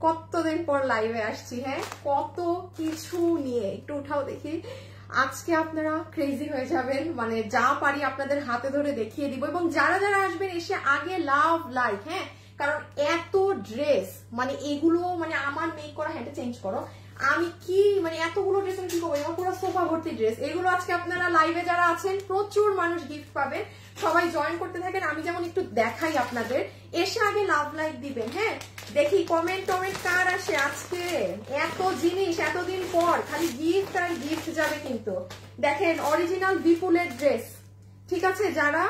কতদিন পর লাইভে আসছি। হ্যাঁ, কত কিছু নিয়ে একটু উঠাও দেখি। আজকে আপনারা ক্রেজি হয়ে যাবেন, মানে যা পারি আপনাদের হাতে ধরে দেখিয়ে দিব। এবং যারা যারা আসবেন এসে আগে লাভ লাইক, হ্যাঁ, কারণ এত ড্রেস, মানে এগুলো মানে আমার মেক করা, হ্যান্ডে চেঞ্জ করো, আমি কি মানে এতগুলো ড্রেস আমি কি করবো, আমার পুরো সোফা ভর্তি ড্রেস। এগুলো আজকে আপনারা লাইভে যারা আছেন প্রচুর মানুষ গিফট পাবেন, সবাই জয়েন করতে থাকেন। আমি যেমন একটু দেখাই আপনাদের, এসে আগে লাভ লাইক দিবেন। হ্যাঁ, দেখি কমেন্ট টমেন্ট কার আসে আজকে। এত জিনিস এতদিন পর, খালি গিফট আর গিফট যাবে। কিন্তু দেখেন অরিজিনাল বিপুলের ড্রেস, ঠিক আছে, যারা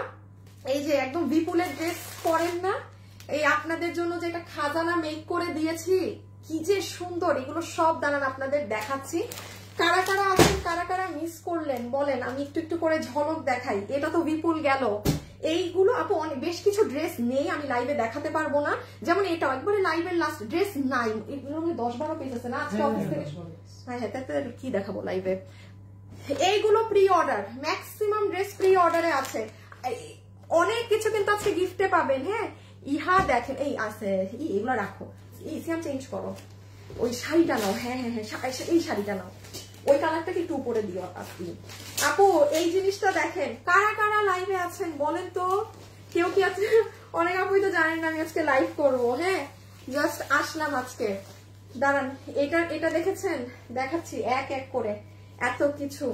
এই যে একদম বিপুলের ড্রেস পরেন না, এই আপনাদের জন্য যে একটা খাজানা মেক করে দিয়েছি, কি যে সুন্দর। এগুলো সব দাঁড়ান আপনাদের দেখাচ্ছি। কারা কারা আছেন, কারা কারা মিস করলেন বলেন, আমি একটু একটু করে ঝলক দেখাই। এটা তো বিপুল গেল। এইগুলো আপু অনেক বেশ কিছু ড্রেস নেই, আমি লাইভে দেখাতে পারবো না। যেমন এটা একবারে লাইভের লাস্ট ড্রেস নাই, এগুলো 10-12 পিস আছে না আজকে অফিস থেকে। হ্যাঁ হ্যাঁ, তাতে কি দেখাবো লাইভে। এইগুলো pre order, maximum dress pre অর্ডারে আছে। অনেক কিছু কিন্তু আজকে গিফটে পাবেন। হ্যাঁ, ইহা দেখেন, এই আছে, এগুলো রাখো, এই সিয়াম চেঞ্জ করো, ওই শাড়িটা নাও। হ্যাঁ হ্যাঁ হ্যাঁ, এই শাড়িটা নাও, ওই কালারটাকে একটু উপরে দিও আপনি। আপু এই জিনিসটা দেখেন, কারা কারা লাইভে আছেন বলেন তো, কেউ কি আছে? অনেক আপুই তো জানেন না আমি আজকে লাইভ করবো। হ্যাঁ, জাস্ট আসলাম আজকে। দাঁড়ান, এটা দেখেছেন, দেখাচ্ছি এক এক করে এত কিছু।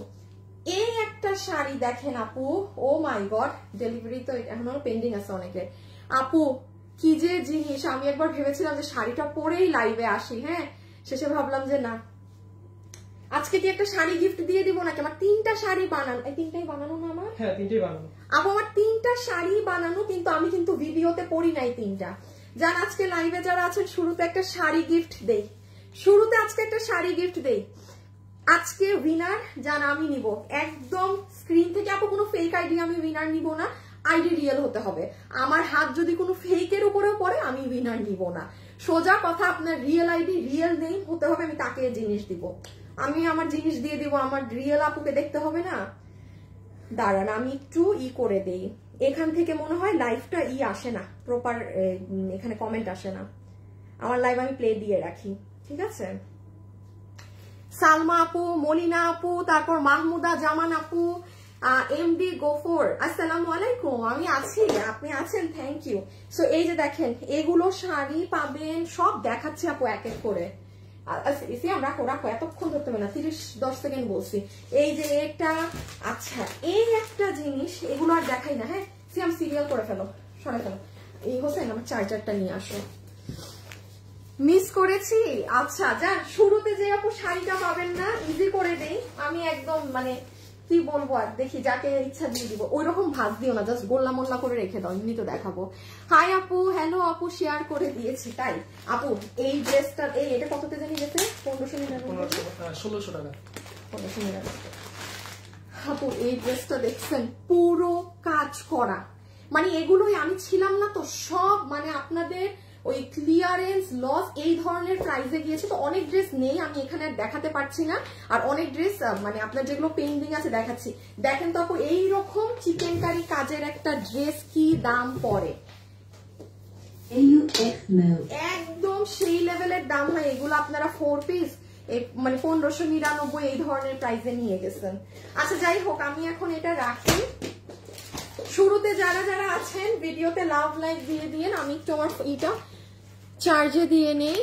এই একটা শাড়ি দেখেন আপু, ও মাই গড, ডেলিভারি তো এখনো পেন্ডিং আছে অনেকে। আপু কি যে জিনিস, আমি একবার ভেবেছিলাম যে শাড়িটা পরেই লাইভে আসি। হ্যাঁ, শেষে ভাবলাম যে না, আজকে কি একটা শাড়ি গিফট দিয়ে দিব নাকি। আমার 3টা শাড়ি বানানো, এই 3টাই বানানো না আমার? হ্যাঁ 3টাই বানানো আপু, আমার 3টা শাড়ি বানানো, কিন্তু আমি কিন্তু ভিডিওতে পরি নাই 3টা। যান আজকে লাইভে যারা আছেন শুরুতে একটা শাড়ি গিফট দেই, শুরুতে আজকে একটা শাড়ি গিফট দেই। আজকে উইনার যান আমি নিব একদম স্ক্রিন থেকে। আপু কোনো ফেক আইডি আমি উইনার নিব না, আইডি রিয়েল হতে হবে। আমার হাত যদি কোনো ফেকের উপরেও পড়ে আমি উইনার নিব না। সোজা কথা, আপনার রিয়েল আইডি রিয়েল নেই হতে হবে, আমি তাকে জিনিস দিব। আমি আমার জিনিস দিয়ে দিব, আমার রিয়েল আপুকে দেখতে হবে না। দাঁড়ান আমি একটু করে দেই, এখান থেকে মনে হয় লাইভটা আসে না প্রপার, এখানে কমেন্ট আসে না। আমার লাইভ আমি প্লে দিয়ে রাখি, ঠিক আছে। সালমা আপু, মলিনা আপু, তারপর মাহমুদা জামান আপু, এমডি গোফর, আসসালামু আলাইকুম। আমি আছি, আপনি আছেন, থ্যাংক ইউ। সো এই যে দেখেন, এগুলো শাড়ি পাবেন, সব দেখাচ্ছি আপু এক এক করে। রাখো রাখো, এতক্ষণ ধরতে হবে না, 30-10 সেকেন্ড বলছি। এই যে এটা, আচ্ছা এই একটা জিনিস, এগুলো আর দেখাই না। হ্যাঁ, সিয়াম সিরিয়াল করে ফেলো, সরে ফেলো। এই হোসেন আমার চার্জারটা নিয়ে আসো, মিস করেছি। আচ্ছা যান, শুরুতে যে আপু শাড়িটা পাবেন না, ইজি করে দেই আমি একদম, মানে কি বলবো আর, দেখি যাকে ইচ্ছা দিয়ে দিব। ওই রকম ভাজ দিও না, জাস্ট গোল্লা মোল্লা করে রেখে দাও, এমনি তো দেখাবো। হাই আপু, হ্যালো আপু, শেয়ার করে দিয়েছি। তাই আপু এই ড্রেসটা, এটা কততে জানি গেছে? 1500 টাকা। আপু এই ড্রেসটা দেখছেন, পুরো কাজ করা, মানে এগুলোই আমি ছিলাম না তো সব, মানে আপনাদের ওই ক্লিয়ারেন্স লস এই ধরনের প্রাইসে গিয়েছে। তো অনেক ড্রেস নেই, আমি এখানে দেখাতে পারছি না। আর অনেক ড্রেস মানে আপনার যেগুলো পেন্ডিং আছে দেখাচ্ছি। দেখেন তো আপু, এইরকম চিকেন কারি কাজের একটা ড্রেস কি দাম পড়ে, একদম সেই লেভেলের দাম হয় এগুলো। আপনারা 4 পিস মানে 1599 এই ধরনের প্রাইসে নিয়ে গেছেন। আচ্ছা যাই হোক, আমি এখন এটা রাখি। শুরুতে যারা যারা আছেন ভিডিওতে লাভ লাইক দিয়ে দিয়েন, আমি একটু আমার এটা চার্জে দিয়ে নেই।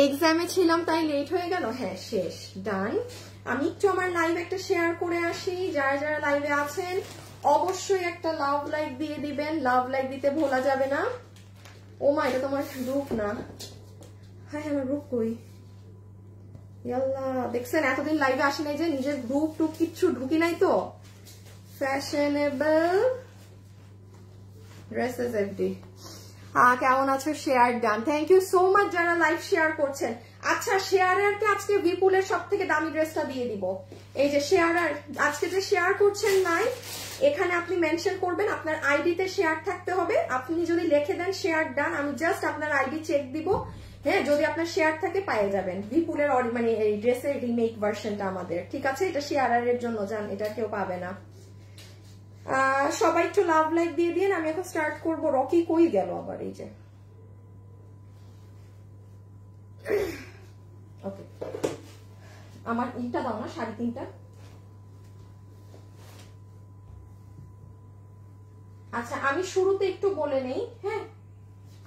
এক্সামে ছিলাম তাই লেট হয়ে গেল। হ্যাঁ শেষ, ডান। আমি একটু আমার লাইভ একটা শেয়ার করে আসি। যারা যারা লাইভে আছেন অবশ্যই একটা লাভ লাইক দিয়ে দিবেন, লাভ লাইক দিতে ভোলা যাবে না। ও মা, এটা তোমার রূপ না? হ্যাঁ আমার রূপ কই? ইয়াল্লা, দেখছেন এতদিন লাইভে আসি নাই যে নিজের রূপ টুপ কিচ্ছু ঢুকি নাই তো। ফ্যাশনেবল ড্রেসেস এফডি, কেমন আছো? Share done, thank you so much যারা লাইভ শেয়ার করছেন। আচ্ছা শেয়ারারকে আজকে বিপুলের সব থেকে দামি ড্রেসটা দিয়ে দিব। এই যে শেয়ারার, আজকে যে শেয়ার করছেন নাই, এখানে আপনি মেনশন করবেন, আপনার আইডিতে শেয়ার থাকতে হবে। আপনি যদি লিখে দেন শেয়ার ডান, আমি জাস্ট আপনার আইডি চেক দিব। হ্যাঁ, যদি আপনার শেয়ার থাকে পেয়ে যাবেন বিপুলের মানে এই ড্রেসের রিমেক ভার্সনটা আমাদের, ঠিক আছে। এটা শেয়ারারের জন্য, জান এটা কেউ পাবে না। সবাই একটু লাভ লাইক দিয়ে দিন, আমি এখন স্টার্ট করব। রকি কই গেল আবার? এই যে ওকে, আমার ইটা দাও না, 3.5টা। আচ্ছা আমি শুরুতে একটু বলে নেই, হ্যাঁ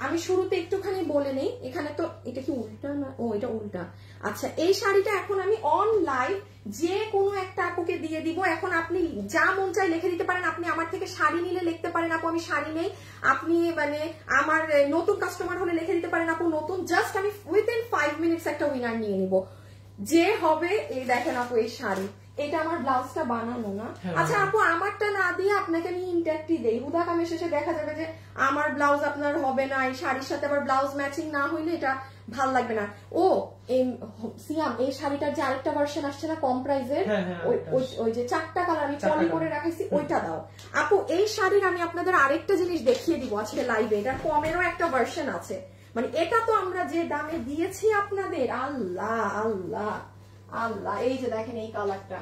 আমি শুরুতে একটুখানি বলে নেই, এখানে তো এটা কি উল্টা না, ও এটা উল্টা। আচ্ছা এই শাড়িটা এখন আমি অন লাইভ যে কোনো একটা আপুকে দিয়ে দিব। এখন আপনি যা মন চাই লিখে দিতে পারেন, আপনি আমার থেকে শাড়ি নিলে লিখতে পারেন আপু আমি শাড়ি নেই, আপনি মানে আমার নতুন কাস্টমার হলে লিখে দিতে পারেন আপু নতুন। জাস্ট আমি উইদিন 5 মিনিটস একটা উইনার নিয়ে নিব যে হবে। এই দেখেন আপু এই শাড়ি, এটা আমার ব্লাউজটা বানানো না। আচ্ছা আপু আমারটা না দিয়ে আপনাকে আমি ইনট্যাক্টই দেই, হুদা কামে শেষে দেখা যাবে যে আমার ব্লাউজ আপনার হবে না, এই শাড়ির সাথে আবার ব্লাউজ ম্যাচিং না হইলে এটা ভাল লাগবে না। ও এই সিয়াম এই শাড়িটার যে আরেকটা ভার্সন আসছে না কম প্রাইজের, ওই যে 4টা কালার আমি পলি করে রাখাইছি ওইটা দাও আপু। এই শাড়ির আমি আপনাদের আরেকটা জিনিস দেখিয়ে দিব আজকে লাইভে, এটার কমেরও একটা ভার্সন আছে। মানে এটা তো আমরা যে দামে দিয়েছি আপনাদের, আল্লাহ আল্লাহ আল্লাহ। এই যে দেখেন এই কালারটা,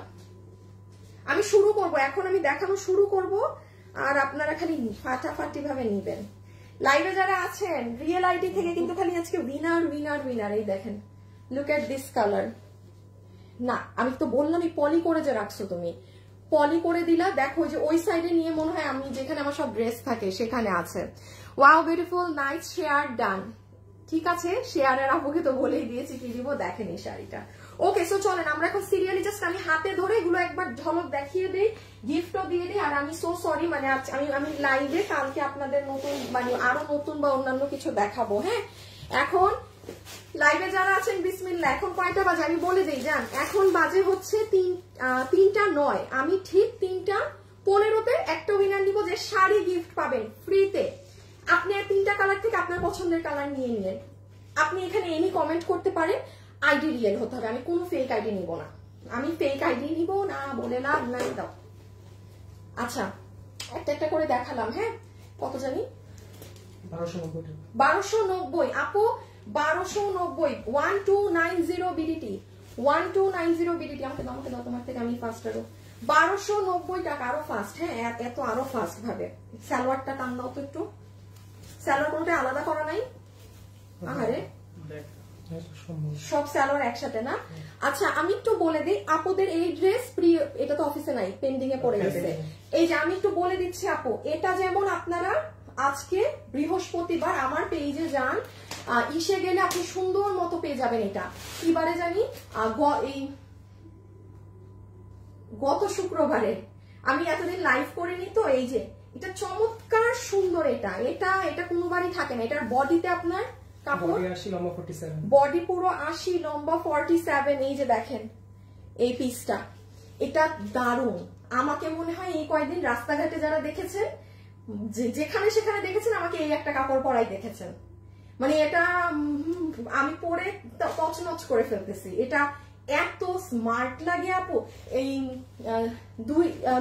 আমি শুরু করব এখন, আমি দেখানো শুরু করব আর আপনারা খালি ফাটাফাটি ভাবে নিবেন। লাইভে যারা আছেন রিয়েল আইডি থেকে কিন্তু খালি আজকে উইনার উইনার উইনার। এই দেখেন লুক এট দিস কালার। না আমি তো বললাম এই পলি করে যে রাখছো তুমি, পলি করে দিলা, দেখো যে ওই সাইডে নিয়ে মনে হয় আমি যেখানে আমার সব ড্রেস থাকে সেখানে আছে। Wow beautiful, nice share done. ঠিক আছে শেয়ারের আপুকে তো বলেই দিয়েছি কি দিব, দেখেন এই শাড়িটা। ওকে সো চলেন আমরা এখন সিরিয়ালি জাস্ট আমি হাতে ধরে এগুলো একবার ঝলক দেখিয়ে দিই, গিফটও দিয়ে দিই। আর আমি সো সরি মানে আমি লাইভে কালকে আপনাদের নতুন মানে আরো নতুন বা অন্যান্য কিছু দেখাবো। হ্যাঁ এখন লাইভে যারা আছেন বিসমিল্লাহ। এখন কয়টা বাজে আমি বলে দিই জান, এখন বাজে হচ্ছে 3:09। আমি ঠিক 3:15-তে একটা উইনার নিব যে শাড়ি গিফট পাবেন ফ্রিতে। আপনি 3টা কালার থেকে আপনার পছন্দের কালার নিয়ে নিলেন, আপনি এখানে এনি কমেন্ট করতে পারেন। আইডি রিয়েল হতে হবে, আমি কোনো ফেক আইডি নিব না, আমি ফেক আইডি নিব না বলে লাভ নাই। দাও আচ্ছা একটা একটা করে দেখালাম। হ্যাঁ কত জানি 1290 আপু, 1290 1290 বিডিটি 1290 বিডিটি। আমাকে দাও তোমার থেকে আমি ফার্স্ট আরো 1290 টাকা আরো ফার্স্ট। হ্যাঁ এত আরো ফার্স্ট ভাবে। সালোয়ারটা টান দাও তো একটু, সালোয়ার কোনটা আলাদা করা নাই? আরে সব সালোয়ার একসাথে না। আচ্ছা আমি একটু বলে দিই আপুদের এই ড্রেস এটা তো অফিসে নাই, পেন্ডিং এ পড়ে গেছে। এই যে আমি একটু বলে দিচ্ছি আপু, এটা যেমন আপনারা আজকে বৃহস্পতিবার আমার পেজে যান, ইসে গেলে আপনি সুন্দর মতো পেয়ে যাবেন। এটা কি বারে জানি, এই গত শুক্রবারে আমি এতদিন লাইভ করিনি তো। এই যে এটা চমৎকার সুন্দর, এটা এটা এটা কোনোবারই থাকে না। এটার বডিতে আপনার বডি পুরো 80, লম্বা 47। এই যে দেখেন এই পিসটা, এটা দারুণ। আমাকে মনে হয় এই কয়েকদিন রাস্তাঘাটে যারা দেখেছেন, যেখানে সেখানে দেখেছেন, আমাকে এই একটা কাপড় পরাই দেখেছেন। মানে এটা আমি পরে তছনছ করে ফেলতেছি, এটা এত স্মার্ট লাগে আপু। এই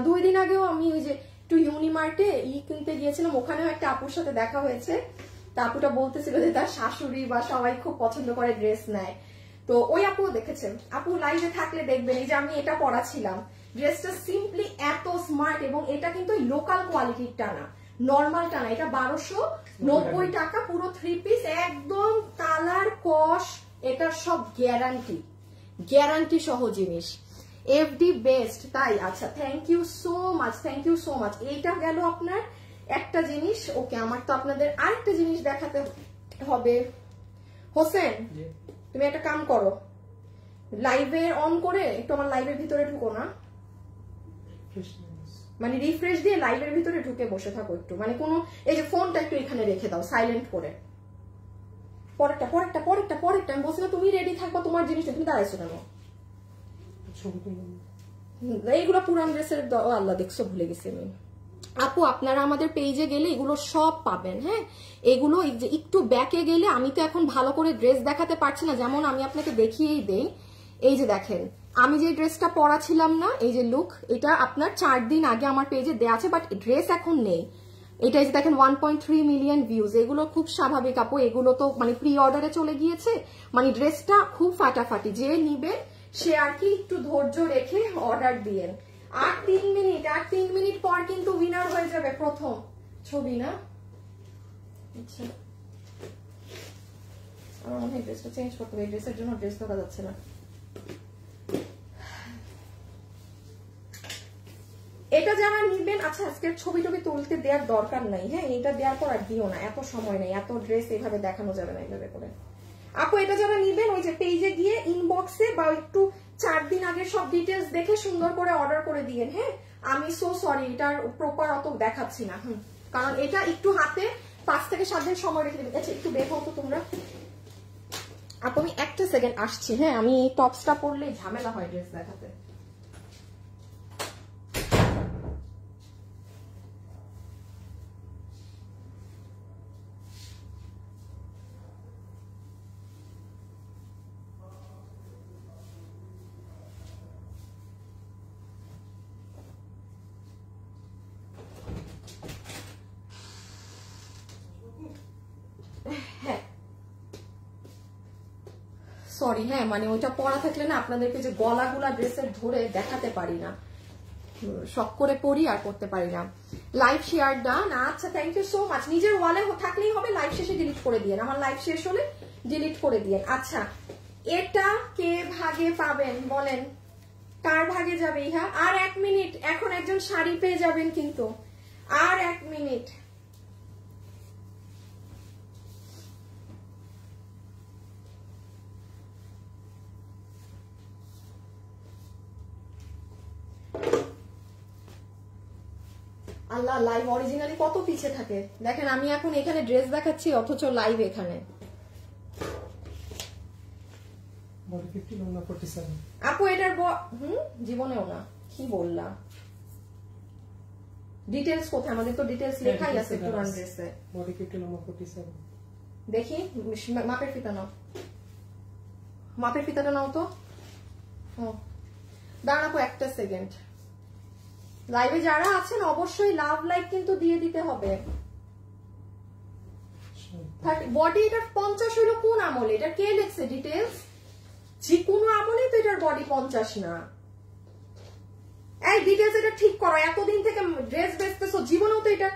2 দিন আগেও আমি ওই যে একটু ইউনিমার্টে কিনতে গিয়েছিলাম, ওখানেও একটা আপুর সাথে দেখা হয়েছে। আপুটা বলতেছিল যে তার শাশুড়ি বা সবাই খুব পছন্দ করে ড্রেস নেয়, তো ওই আপুও দেখেছেন। আপু লাইভে থাকলে দেখবেন এই যে আমি এটা পরাছিলাম, ড্রেসটা সিম্পলি এত স্মার্ট। এবং এটা কিন্তু লোকাল কোয়ালিটিরটা না, নর্মালটা না। এটা 1290 টাকা পুরো 3 পিস, একদম কালার কস, এটা সব গ্যারান্টি সহ জিনিস। এফডি বেস্ট তাই? আচ্ছা thank you so much, thank you so much. এইটা গেল আপনার একটা জিনিস। ওকে আমার তো আপনাদের আরেকটা জিনিস দেখাতে হবে। হোসেন তুমি একটা কাম করো, লাইভে অন করে একটু আমার লাইভের ভিতরে ঢুকো না, মানে রিফ্রেশ দিয়ে লাইভের ভিতরে ঢুকে বসে থাকো একটু। মানে কোনো এই যে ফোনটা একটু এখানে রেখে দাও সাইলেন্ট করে। পরেরটা আমি বলছি না তুমি রেডি থাকবা তোমার জিনিসটা, তুমি দাঁড়াইছো কেন? এইগুলো পুরান ড্রেসের আল্লাহ দেখছো, ভুলে গেছি আমি। আপু আপনারা আমাদের পেজে গেলে এগুলো সব পাবেন। হ্যাঁ এগুলো একটু ব্যাকে গেলে, আমি তো এখন ভালো করে ড্রেস দেখাতে পারছি না, যেমন আমি আপনাকে দেখিয়েই দেই। এই যে দেখেন আমি যে ড্রেসটা পরাছিলাম না, এই যে লুক, এটা আপনার 4 দিন আগে আমার পেজে দেওয়া আছে, বাট ড্রেস এখন নেই। এটা যে দেখেন 1.3 মিলিয়ন ভিউজ, এগুলো খুব স্বাভাবিক আপু, এগুলো তো মানে প্রি অর্ডারে চলে গিয়েছে। মানে ড্রেসটা খুব ফাটাফাটি, যে নিবে সে আর কি একটু ধৈর্য রেখে অর্ডার দিয়েন। আর 3 মিনিট পর কিন্তু উইনার হয়ে যাবে প্রথম ছবি। না আচ্ছা আমার মনে হয় এই ড্রেসটা চেঞ্জ করতে হবে, এই ড্রেসের জন্য ড্রেস ধরা যাচ্ছে না। এটা যারা নিবেন, আচ্ছা আজকের ছবি টবি তুলতে দেওয়ার দরকার নাই, হ্যাঁ এটা দেওয়ার পর আর দিও না, এত সময় নেই, এত ড্রেস এইভাবে দেখানো যাবে না এইভাবে করে। আপু এটা যারা নিবেন ওই যে পেজে গিয়ে ইনবক্সে বা একটু 4 দিন আগে সব ডিটেলস দেখে সুন্দর করে অর্ডার করে দিয়েন। হ্যাঁ আমি সো সরি এটার প্রপার অত দেখাচ্ছি না, কারণ এটা একটু হাতে 5 থেকে 7 দিন সময় রেখে দেবেন। আচ্ছা একটু বের হও তো তোমরা আপু, আমি একটা সেকেন্ড আসছি। হ্যাঁ আমি টপসটা পরলেই ঝামেলা হয় ড্রেস দেখাতে। সরি হ্যাঁ মানে ওইটা পরা থাকলে না আপনাদেরকে যে গলাগুলা ড্রেসের ধরে দেখাতে পারি না, শখ করে পরি আর করতে পারি না। লাইভ শেয়ার ডান, আচ্ছা থ্যাংক ইউ সো মাচ। নিজের ওয়ালে থাকলেই হবে, লাইভ শেষে ডিলিট করে দিয়ে, আমার লাইভ শেষ হলে ডিলিট করে দিয়ে। আচ্ছা এটা কে ভাগে পাবেন বলেন, কার ভাগে যাবে ইহা? আর 1 মিনিট, এখন একজন শাড়ি পেয়ে যাবেন কিন্তু, আর 1 মিনিট। আল্লাহ লাইভ অরিজিনালি কত পিছে থাকে দেখেন, আমি এখন এখানে ড্রেস দেখাচ্ছি অথচ লাইভ এখানে। আপু এটার জীবনেও না, কি বললা? ডিটেইলস কোথায়? আমাদের তো ডিটেইলস লেখাই আছে পুরান ড্রেসে। বডি 50 নম্বর 47 দেখি, মাপের ফিতা নাও, মাপের ফিতাটা নাও তো। দাঁড়ান আপু একটা সেকেন্ড, লাইভে যারা আছেন অবশ্যই লাভ লাইক কিন্তু দিয়ে দিতে হবে। বডি এটার 50 হলো কোন আমলে? এটা কে লিখছে ডিটেইলস? যে কোনো আমলে তো এটার বডি 50 না। এই ডিটেইলস এটা ঠিক করো, এতদিন থেকে ড্রেস বেচতেছো, জীবনেও তো এটা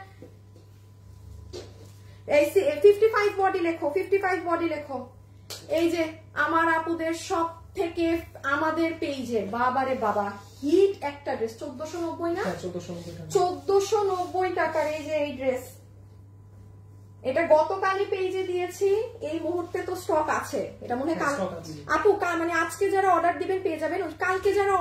এই 55 বডি লেখো, 55 বডি লেখো। এই যে আমার আপুদের সব থেকে আমাদের পেজে বাবারে বাবা হিট একটা ড্রেস 1490 না? 1490 টাকার এই যে এই ড্রেস, এটা গতকালই পেজে দিয়েছি, এই মুহূর্তে তো স্টক আছে। এটা মনে হয় আপু মানে আজকে যারা অর্ডার দিবেন পেয়ে যাবেন, কালকে যারা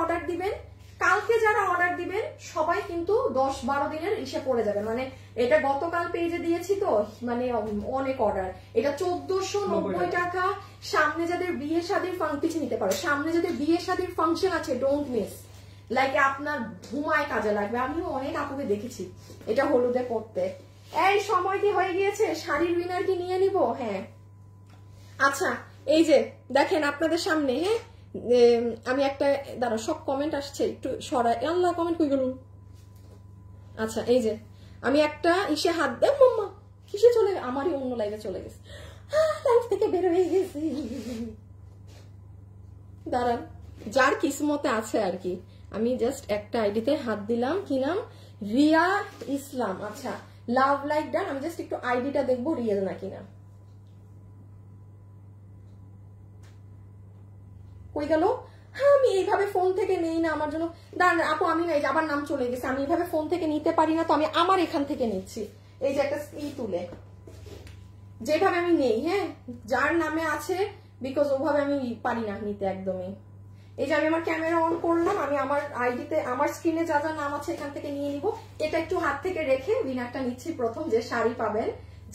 অর্ডার দিবেন সবাই কিন্তু 10-12 দিনের ইসে পড়ে যাবে। মানে এটা গতকাল পেজে দিয়েছি তো মানে অনেক অর্ডার। এটা 1490 টাকা। সামনে যাদের বিয়ে শাদীর ফাংশন নিতে পারো, সামনে যাদের বিয়ে শাদীর ফাংশন আছে ডোন্ট মিস, লাইক আপনার ধুমায় কাজে লাগবে। আমিও অনেক আপুকে দেখেছি এটা হলুদে পড়তে। এই সময় কি হয়ে গিয়েছে, শাড়ির উইনার কি নিয়ে নিব? হ্যাঁ আচ্ছা এই যে দেখেন আপনাদের সামনে, হ্যাঁ আমি একটা দাঁড়া, সব কমেন্ট আসছে একটু সরাই, আল্লাহ কমেন্ট কই গেল। আচ্ছা এই যে আমি একটা ইসে হাত দে, মাম্মা কিসে চলে, আমারই অন্য লাইভে চলে গেছে, লাইভ থেকে বের হয়ে গেছি। দাঁড়ান যার কিসমতে আছে আর কি, আমি জাস্ট একটা আইডিতে হাত দিলাম, কি নাম? রিয়া ইসলাম। আচ্ছা লাভ লাইক ডান, আমি জাস্ট একটু আইডিটা দেখবো রিয়েল নাকি না। কই গেল? হ্যাঁ আমি এইভাবে ফোন থেকে নেই না, আমার জন্য দাঁড়ান আপু, আমি না আবার নাম চলে গেছে, আমি এইভাবে ফোন থেকে নিতে পারি না, তো আমি আমার এখান থেকে নিচ্ছি। এই যে একটা তুলে যেভাবে আমি নেই, হ্যাঁ যার নামে আছে, বিকজ ওভাবে আমি পারি না নিতে একদমই। এই যে আমি আমার ক্যামেরা অন করলাম, আমি আমার আইডিতে আমার স্ক্রিনে যা যা নাম আছে এখান থেকে নিয়ে নিব। এটা একটু হাত থেকে রেখে উইনারটা নিচ্ছি। প্রথম যে শাড়ি পাবেন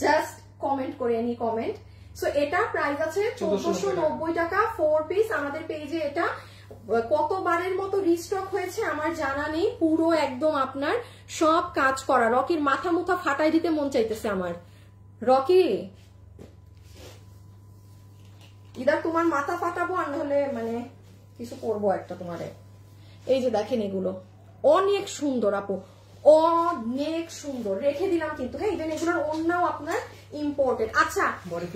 জাস্ট কমেন্ট করে এনি কমেন্ট। সো এটা প্রাইস আছে 1490 টাকা 4 পিস। আমাদের পেজে এটা কতবারের মতো রিস্টক হয়েছে আমার জানা নেই, পুরো একদম আপনার সব কাজ করা। রকির মাথা মুথা ফাটাই দিতে মন চাইতেছে আমার। রকি ইদার তোমার মাথা ফাটাবো আর নাহলে মানে কিছু করবো একটা তোমারে। এই যে দেখেন এগুলো অনেক সুন্দর আপু, অনেক সুন্দর, রেখে দিলাম কিন্তু। হ্যাঁ ইভেন এগুলোর অন্যও আপনার ইম্পোর্টেড। আচ্ছা বডি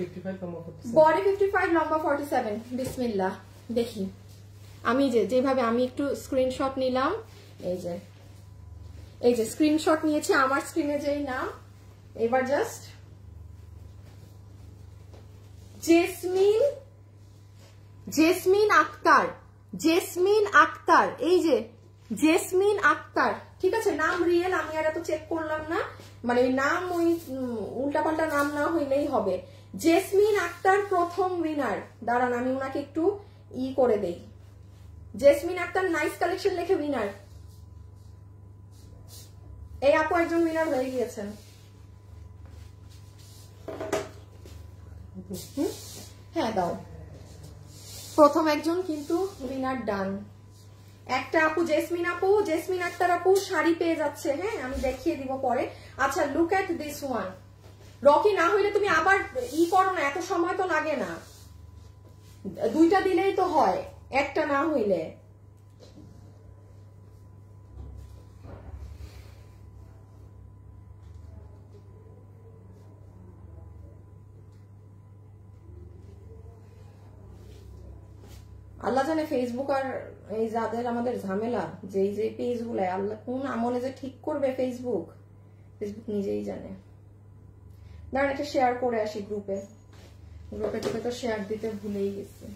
55 লম্বা 47। বিসমিল্লাহ দেখি, আমি যেভাবে আমি একটু স্ক্রিনশট নিলাম, এই যে স্ক্রিনশট নিয়েছি আমার স্ক্রিনে যেই নাম। এবার জাস্ট জেসমিন জেসমিন আক্তার, জেসমিন আক্তার, এই যে জেসমিন আক্তার, ঠিক আছে, নাম রিয়েল, আমি আর এত চেক করলাম না, মানে ওই নাম ওই উল্টাপাল্টা নাম না হইলেই হবে। জেসমিন আক্তার প্রথম উইনার। দাঁড়ান আমি ওনাকে একটু করে দেই। জেসমিন আক্তার নাইস কালেকশন লিখে উইনার। এই আপু একজন উইনার হয়ে গিয়েছেন। হ্যাঁ দাও, প্রথম একজন কিন্তু উইনার ডান। একটা আপু জেসমিন আপু, জেসমিন আক্তার আপু শাড়ি পেয়ে যাচ্ছে। হ্যাঁ আমি দেখিয়ে দিব পরে। আচ্ছা look at this one. Rocky না হইলে তুমি আবার করো না, এত সময় তো লাগে না, দুইটা দিলেই তো হয়, একটা না হইলে। আল্লাহ জানে ফেসবুক আর এই যাদের আমাদের ঝামেলা, যে পেজ গুলায় আল্লাহ কোন আমলে যে ঠিক করবে ফেসবুক, ফেসবুক নিজেই জানে। দাঁড়ান একটা শেয়ার করে আসি গ্রুপে, গ্রুপে তো শেয়ার দিতে ভুলেই গেছি।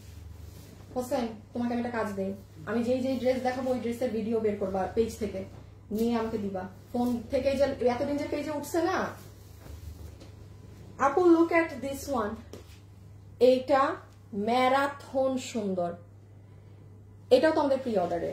হোসেন তোমাকে আমি একটা কাজ দেই, আমি যেই ড্রেস দেখাবো ওই ড্রেসের ভিডিও বের করবা পেজ থেকে, নিয়ে আমাকে দিবা। ফোন থেকে যে এতদিন যে পেজে উঠছে না। আপু লুক এট দিস ওয়ান, এইটা ম্যারাথন সুন্দর, এটাও তো আমাদের প্রি অর্ডারে।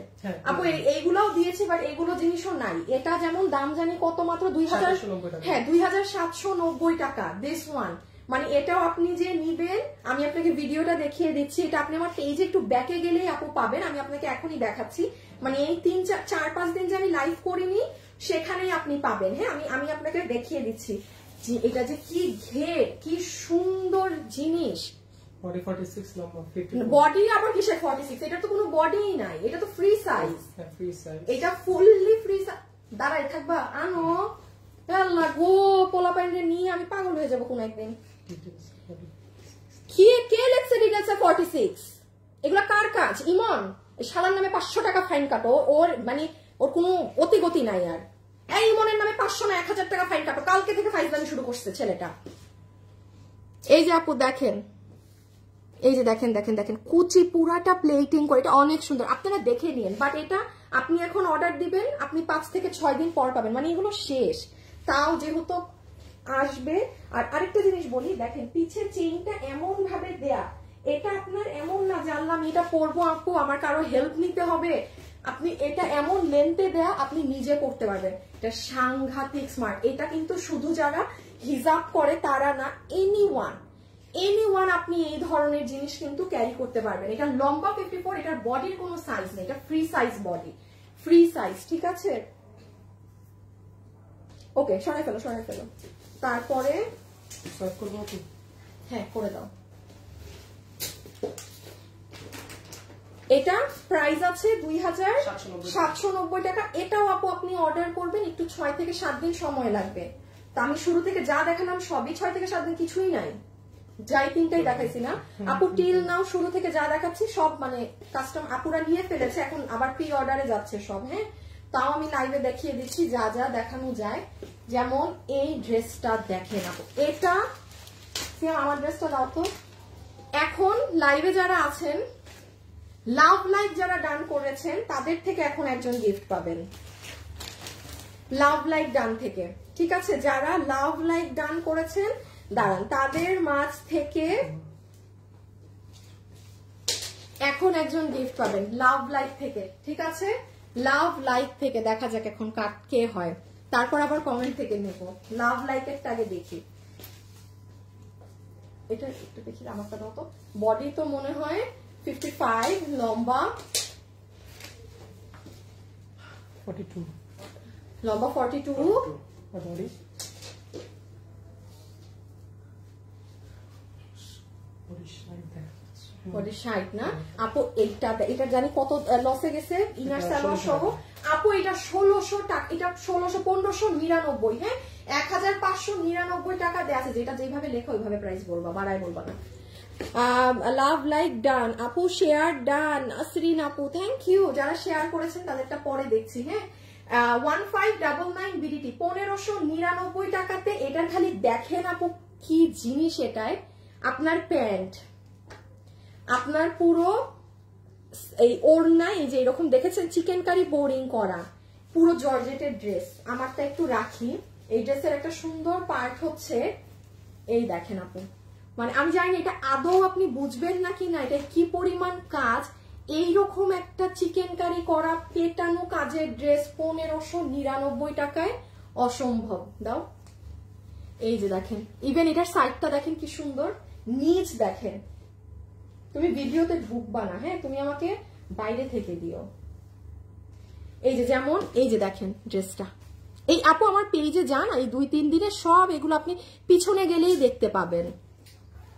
আপু এইগুলাও দিয়েছি, বাট এইগুলো জিনিসও নাই। এটা যেমন দাম জানি কত, মাত্র 2790 টাকা দিস ওয়ান। মানে এটাও আপনি যে নিবেন, আমি আপনাকে ভিডিওটা দেখিয়ে দিচ্ছি, এটা আপনি আমার পেজে একটু ব্যাকে গেলেই আপু পাবেন, আমি আপনাকে এখনই দেখাচ্ছি। মানে এই 3-4-5 দিন যে আমি লাইভ করিনি সেখানেই আপনি পাবেন। হ্যাঁ আমি আপনাকে দেখিয়ে দিচ্ছি যে এটা যে কি ঘের, কি সুন্দর জিনিস। বডি 46 লম্বা, বডি আবার কিসের 46? এটা তো কোনো বডিই নাই, এটা তো ফ্রি সাইজ। হ্যাঁ ফ্রি সাইজ, এটা ফুললি ফ্রি সাইজ। দাঁড়াই থাকবা আনো, আল্লাহ গো পোলা প্যান্টে নিয়ে আমি পাগল হয়ে যাবো কোন একদিন। কে লেখছে ডিটেলসে 46? এগুলা কার কাজ? ইমন শালার নামে 500 টাকা ফাইন কাটো, ওর মানে ওর কোনো অতিগতি নাই আর। এই ইমনের নামে 500 না 1000 টাকা ফাইন কাটো, কালকে থেকে ফাইজলামি শুরু করছে ছেলেটা। এই যে আপু দেখেন, এই যে দেখেন দেখেন দেখেন কুচি পুরাটা প্লেটিং করে, এটা অনেক সুন্দর, আপনারা দেখে নিন। বাট এটা আপনি এখন অর্ডার দিবেন, আপনি 5 থেকে 6 দিন পর পাবেন, মানে এগুলো শেষ, তাও যেহেতু আসবে। আর আরেকটা জিনিস বলি, দেখেন পিছের চেইনটা এমন ভাবে দেয়া, এটা আপনার এমন না জানলাম এটা পরবো আপু আমার কারো হেল্প নিতে হবে, আপনি এটা এমন লেন্থে দেয়া আপনি নিজে করতে পারবেন। এটা সাংঘাতিক স্মার্ট। এটা কিন্তু শুধু যারা হিজাব করে তারা না, এনিওয়ান আপনি এই ধরনের জিনিস কিন্তু ক্যারি করতে পারবেন। এটা লম্বা 54, এটার বডির কোনো সাইজ নেই, এটা free size body, free size, ঠিক আছে। ওকে সরাই ফেলো সরাই ফেলো। তারপরে হ্যাঁ করে দাও। এটা প্রাইস আছে 2790 টাকা। এটাও আপু আপনি অর্ডার করবেন, একটু 6 থেকে 7 দিন সময় লাগবে। তা আমি শুরু থেকে যা দেখালাম সবই 6 থেকে 7 দিন, কিছুই নাই, যাই তিনটাই দেখাইছি না আপু। টিল নাও শুরু থেকে যা দেখাচ্ছি সব মানে কাস্টম আপুরা নিয়ে ফেলেছে, এখন আবার প্রি অর্ডারে যাচ্ছে সব। হ্যাঁ তাও আমি লাইভে দেখিয়ে দিচ্ছি যা যা দেখানো যায়। যেমন এই ড্রেসটা দেখেন আপু, এটা আমার ড্রেসটা দাও তো। এখন লাইভে যারা আছেন, লাভ লাইক যারা ডান করেছেন তাদের থেকে এখন একজন গিফট পাবেন, লাভ লাইক ডান থেকে, ঠিক আছে। যারা লাভ লাইক ডান করেছেন দাঁড়ান, তাদের মাঝ থেকে এখন একজন গিফট পাবেন লাভ লাইক থেকে, ঠিক আছে। লাভ লাইক থেকে দেখা যাক এখন কে হয়, তারপর আবার কমেন্ট থেকে নেব। লাভ লাইকের আগে দেখি, এটা একটু দেখি আমারটা দাও তো। বডি তো মনে হয় 55, লম্বা 42, লম্বা 42, বডি 60 না আপু। এটা জানি কত লসে গেছে ইনার সালোয়ার সহ আপু। এটা 1600 টাকা, এটা 1599। হ্যাঁ 1599 টাকা দেয়া আছে, যেটা যেভাবে লেখা ওইভাবে প্রাইস বলবা, বাড়াই বলবা না। লাভ লাইক ডান আপু, শেয়ার ডান। আসরিন আপু থ্যাংক ইউ, যারা শেয়ার করেছেন তাদেরটা পরে দেখছি। হ্যাঁ 1599 বিডিটি 1599 টাকাতে। এটার খালি দেখেন আপু কি জিনিস, এটায় আপনার প্যান্ট আপনার পুরো এই ওড়না, এই যে এরকম দেখেছেন চিকেন কারি বোরিং করা, পুরো জর্জেটের ড্রেস। আমারটা একটু রাখি। এই ড্রেসের একটা সুন্দর পার্ট হচ্ছে এই দেখেন আপু, মানে আমি জানি না এটা আদৌ আপনি বুঝবেন নাকি না, এটা কি পরিমাণ কাজ। এইরকম একটা চিকেন কারি করা পেটানো কাজের ড্রেস 1599 টাকায় অসম্ভব। দাও, এই যে দেখেন, ইভেন এটার সাইডটা দেখেন কি সুন্দর, নিচ দেখেন। তুমি ভিডিওতে ঢুকবা না, হ্যাঁ, তুমি আমাকে বাইরে থেকে দিও। এই যে যেমন এই যে দেখেন ড্রেসটা, এই আপু আমার পেজে যান, এই 2-3 দিনে সব এগুলো আপনি পিছনে গেলেই দেখতে পাবেন,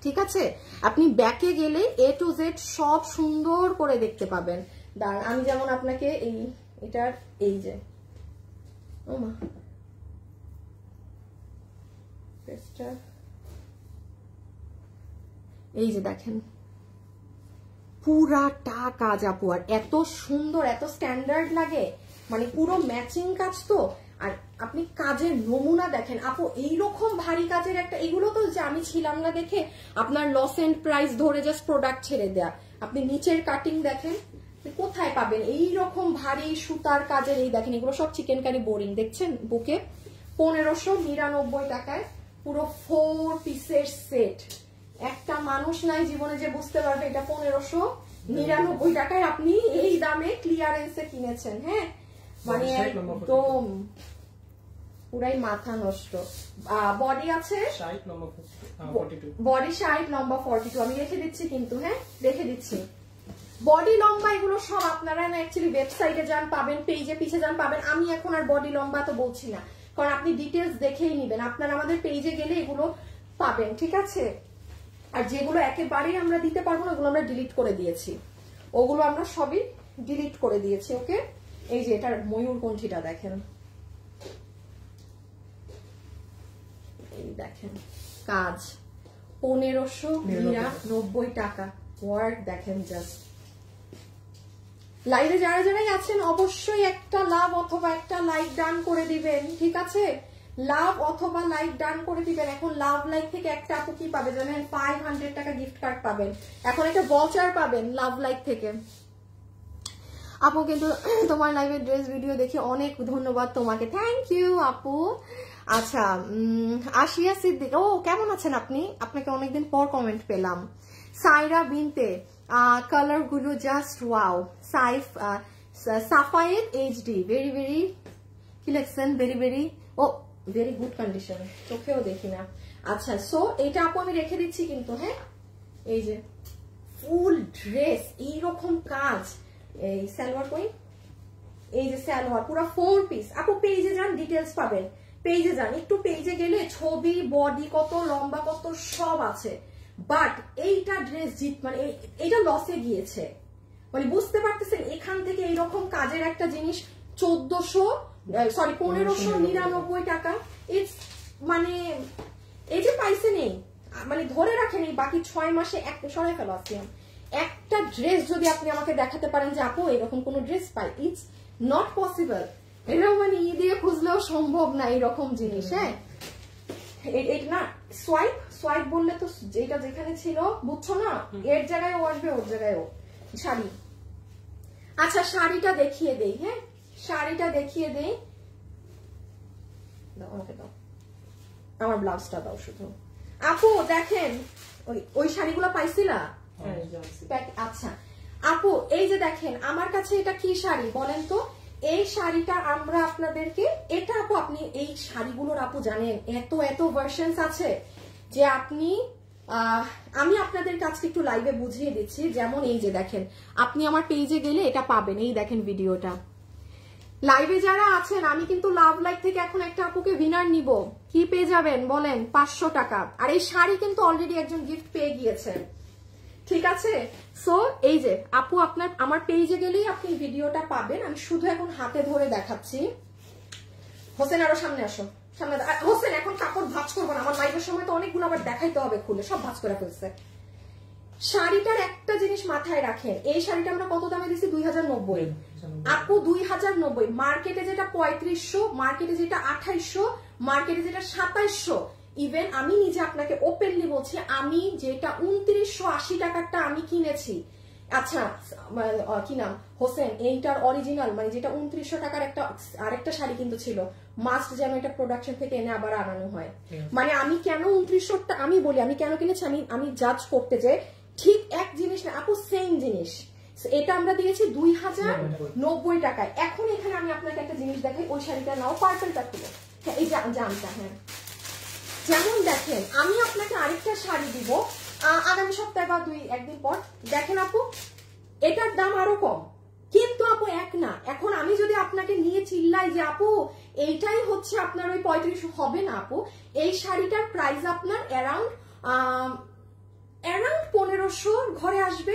ঠিক আছে? আপনি ব্যাকে গেলে A to Z সব সুন্দর করে দেখতে পাবেন। দাঁড়ান, আমি যেমন আপনাকে এই এটার এই যে ওমা ড্রেসটা, এই যে দেখেন পুরাটা কাজ আপু, আর এত সুন্দর, এত স্ট্যান্ডার্ড লাগে, মানে পুরো ম্যাচিং কাজ তো। আর আপনি কাজের নমুনা দেখেন আপু, এইরকম ভারী কাজের একটা, এগুলো তো যে আমি ছিলাম না দেখে আপনার লস এন্ড প্রাইস ধরে জাস্ট প্রোডাক্ট ছেড়ে দেয়া। আপনি নিচের কাটিং দেখেন, কোথায় পাবেন এইরকম ভারী সুতার কাজের? এই দেখেন এগুলো সব চিকেন কারি বোরিং, দেখছেন বুকে 1599 টাকায় পুরো 4 পিসের সেট। একটা মানুষ নাই জীবনে যে বুঝতে পারবে এটা 1599 টাকায় আপনি এই দামে ক্লিয়ারেন্সে কিনেছেন। হ্যাঁ, মানে একদম পুরাই মাথা নষ্ট। বডি আছে বডি 60 লম্বা 42, আমি রেখে দিচ্ছি কিন্তু, হ্যাঁ রেখে দিচ্ছি। বডি লম্বা এগুলো সব আপনারা না অ্যাকচুয়ালি ওয়েবসাইটে যান পাবেন, পেজে পিছে যান পাবেন। আমি এখন আর বডি লম্বা তো বলছি না, কারণ আপনি ডিটেলস দেখেই নিবেন, আপনারা আমাদের পেজে গেলে এগুলো পাবেন, ঠিক আছে? আর যেগুলো একেবারেই আমরা দিতে পারবো না ওগুলো আমরা ডিলিট করে দিয়েছি, ওগুলো আমরা সবই ডিলিট করে দিয়েছি। ওকে, এই যে এটার ময়ূরকণ্ঠীটা দেখেন, এই দেখেন কাজ 1599 টাকা। ওয়ার্ক দেখেন জাস্ট। লাইভে যারা যারাই আছেন অবশ্যই একটা লাভ অথবা একটা লাইক ডান করে দিবেন, ঠিক আছে? লাভ অথবা লাইক ডান করে দিবেন। এখন লাভ লাইক থেকে একটা আপু কি পাবে জানেন? 500 টাকা গিফট কার্ড পাবেন, এখন একটা ভাউচার পাবেন লাভ লাইক থেকে। আপু কিন্তু তোমার লাইভের ড্রেস ভিডিও দেখে অনেক ধন্যবাদ তোমাকে, থ্যাংক ইউ আপু। আচ্ছা, আশিয়া সিদ্দিক, ও কেমন আছেন আপনি? আপনাকে অনেকদিন পর কমেন্ট পেলাম। সাইরা বিনতে, কালার গুলো just wow. Saif Safayet HD, very very কি লেখছেন, ভেরি ভেরি, ও ভেরি গুড কন্ডিশন, চোখেও দেখি না। আচ্ছা, সো এটা আপু আমি রেখে দিচ্ছি কিন্তু, হ্যাঁ এই যে ফুল ড্রেস এইরকম কাজ। এই সালোয়ার কই, এই যে সালোয়ার পুরো 4 পিস। আপু পেজে যান, ডিটেলস পাবেন, পেজে যান। একটু পেজে গেলে ছবি, বডি কত, লম্বা কত সব আছে। বাট এইটা ড্রেস জিত, মানে এইটা লসে গিয়েছে, মানে বুঝতে পারতেছেন? এখান থেকে এইরকম কাজের একটা জিনিস 1599 টাকা। ইটস মানে এই যে পাইছে নেই, মানে ধরে রাখেন এই বাকি 6 মাসে একটা সরাই ফেলো আসলাম। একটা ড্রেস যদি আপনি আমাকে দেখাতে পারেন যে আপু এরকম কোন dress pi, it's not possible. এরকম মানে ই দিয়ে খুঁজলেও সম্ভব না এরকম জিনিস। হ্যাঁ, এটা না সোয়াইপ বললে তো যেটা যেখানে ছিল, বুঝছো না? এর জায়গায় ও আসবে, ওর জায়গায় ও। শাড়ি, আচ্ছা শাড়িটা দেখিয়ে দেই, হ্যাঁ শাড়িটা দেখিয়ে দেই। দাও আমাকে, দাও আমার ব্লাউজটা দাও শুধু। আপু দেখেন ওই শাড়িগুলো পাইছিলা? আচ্ছা আপু এই যে দেখেন আমার কাছে এটা কি শাড়ি বলেন তো? এই শাড়িটা আমরা আপনাদেরকে, এটা আপু আপনি এই শাড়িগুলোর আপু জানেন এত এত ভার্সনস আছে যে আপনি আমি আপনাদের কাছে একটু লাইভে বুঝিয়ে দিচ্ছি। যেমন এই যে দেখেন, আপনি আমার পেজে গেলে এটা পাবেন, এই দেখেন ভিডিওটা। লাইভে যারা আছেন, আমি কিন্তু লাভ লাইক থেকে এখন একটা আপুকে উইনার নিব। কি পেয়ে যাবেন বলেন? 500 টাকা। আর এই শাড়ি কিন্তু অলরেডি একজন গিফট পেয়ে গিয়েছেন, ঠিক আছে? সো এই যে আপু আপনার আমার পেজে গেলেই আপনি ভিডিওটা পাবেন। আমি শুধু এখন হাতে ধরে দেখাচ্ছি। হোসেন আরো সামনে আসো, সামনে। হোসেন এখন কাপড় ভাঁজ করবো না, আমার লাইভের সময় তো অনেকগুলো আবার দেখাইতে হবে, খুলে সব ভাঁজ করে ফেলছে। শাড়িটার একটা জিনিস মাথায় রাখেন, এই শাড়িটা আমরা কত দামে দিচ্ছি? 2090। আপু 2090, মার্কেটে যেটা 3500, মার্কেটে যেটা 2800, মার্কেটে যেটা 2700, ইভেন আমি নিজে আপনাকে ওপেনলি বলছি, আমি যেটা 2980 টাকারটা আমি কিনেছি, আচ্ছা কি নাম হোসেন, এইটার অরিজিনাল মানে যেটা 2900 টাকার একটা আরেকটা শাড়ি কিন্তু ছিল, মাস্ট যেন এটা প্রোডাকশন থেকে এনে আবার আনানো হয়। মানে আমি কেন 2900টা আমি বলি আমি কেন কিনেছি, আমি জাজ করতে যে ঠিক এক জিনিস না আপু, সেম জিনিস, এটা আমরা দিয়েছি 2090 টাকায়। এখন এখানে আমি আপনাকে একটা জিনিস দেখাই, ওই শাড়িটা নাও, পার্পলটা খুলো, হ্যাঁ এই জামটা, হ্যাঁ যেমন দেখেন আমি আপনাকে আরেকটা শাড়ি দিব আগামী সপ্তাহে বা একদিন পর, দেখেন আপু এটার দাম আরো কম, কিন্তু আপু এক না। এখন আমি যদি আপনাকে নিয়ে চিল্লাই যে আপু এইটাই হচ্ছে আপনার ওই 35 হবে না আপু, এই শাড়িটার প্রাইস আপনার অ্যারাউন্ড 1500 ঘরে আসবে।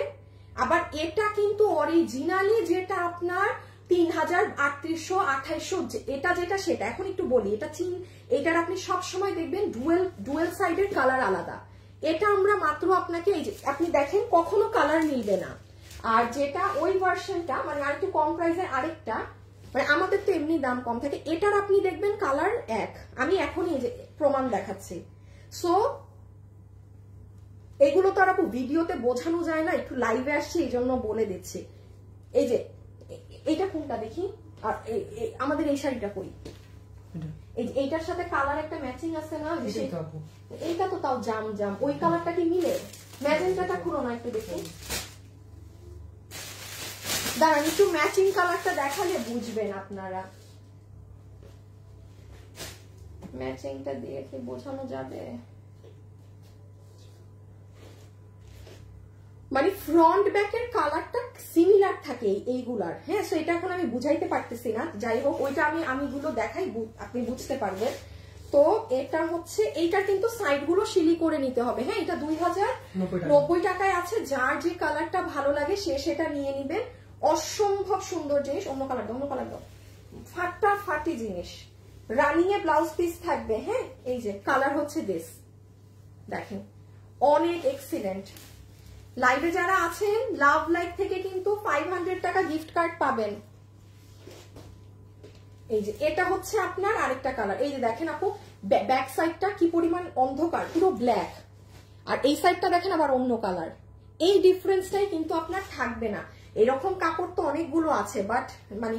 আবার এটা কিন্তু অরিজিনালি যেটা আপনার 3800-2800, এটা যেটা সেটা। এখন একটু বলি, এটার আপনি সব সময় দেখবেন ডুয়েল সাইডের কালার আলাদা, এটা আমরা মাত্র আপনাকে এই যে আপনি দেখেন কখনো কালার মিলবে না। আর যেটা ওই ভার্সনটা মানে আর একটু কম প্রাইসের আরেকটা, মানে আমাদের তো এমনি দাম কম থাকে, এটার আপনি দেখবেন কালার এক। আমি এখনই এই যে প্রমাণ দেখাচ্ছি। সো এগুলো তো আর আপু ভিডিওতে বোঝানো যায় না, একটু লাইভে আসছি এই জন্য বলে দিচ্ছি। এই যে এইটা কোনটা দেখি, আর আমাদের এই শাড়িটা কই, এইটার সাথে কালার একটা ম্যাচিং আছে না, এইটা তো তাও জাম ওই কালারটা কি মিলে? ম্যাজেন্টাটা খুলো না একটু দেখি, দাঁড়ান একটু ম্যাচিং কালারটা দেখালে বুঝবেন আপনারা, ম্যাচিংটা দিয়ে কি বোঝানো যাবে? মানে ফ্রন্ট ব্যাকের কালারটা সিমিলার থাকে এইগুলার, হ্যাঁ সো এটা এখন আমি বুঝাইতে পারতেছি না, যাই হোক ওইটা আমি গুলো দেখাই, আপনি বুঝতে পারবেন। তো এটা হচ্ছে এইটার কিন্তু সাইড গুলো শিলি করে নিতে হবে, হ্যাঁ এটা 2090 টাকায় আছে, যার যে কালারটা ভালো লাগে সে সেটা নিয়ে নিবেন। অসম্ভব সুন্দর জিনিস, অন্য কালার দাও, ফাটাফাটি জিনিস, রানিং এ ব্লাউজ পিস থাকবে, হ্যাঁ এই যে কালার হচ্ছে দিস, দেখেন অনেক এক্সিলেন্ট। লাইভে যারা আছেন লাভ লাইভ থেকে কিন্তু 500 টাকা গিফট কার্ড পাবেন। এই যে এটা হচ্ছে আপনার আরেকটা কালার, এই যে দেখেন আপু ব্যাক সাইডটা কি পরিমাণ অন্ধকার, পুরো ব্ল্যাক, আর এই সাইডটা দেখেন আবার অন্য কালার। এই ডিফারেন্সটাই কিন্তু আপনার থাকবে না। এরকম কাপড় তো অনেকগুলো আছে, বাট মানে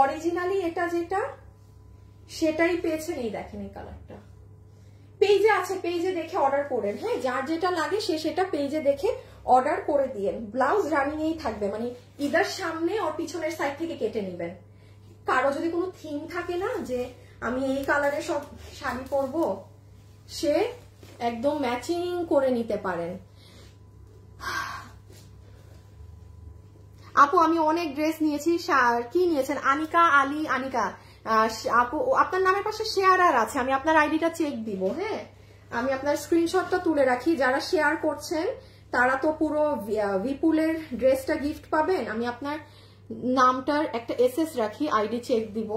অরিজিনালি এটা যেটা সেটাই পেয়েছেন। এই দেখেন এই কালারটা পেজে আছে, পেজে দেখে অর্ডার করেন, হ্যাঁ যার যেটা লাগে সে সেটা পেজে দেখে অর্ডার করে দিয়েন। ব্লাউজ রানিং এই থাকবে, মানে ইদার সামনে আর পিছনের সাইড থেকে কেটে নেবেন। কারো যদি কোনো থিম থাকে না যে আমি এই কালারে সব শাড়ি পরবো, সে একদম ম্যাচিং করে নিতে পারেন। আপু আমি অনেক ড্রেস নিয়েছি, কি নিয়েছেন? আনিকা আলী, আনিকা আপু আপনার নামের পাশে শেয়ারার আছে, আমি আপনার আইডিটা চেক দিব, হ্যাঁ আমি আপনার স্ক্রিনশটটা তুলে রাখি। যারা শেয়ার করছেন তারা তো পুরো বিপুলের ড্রেসটা গিফট পাবেন। আমি আপনার নামটার একটা এসএস রাখি, আইডি চেক দিব,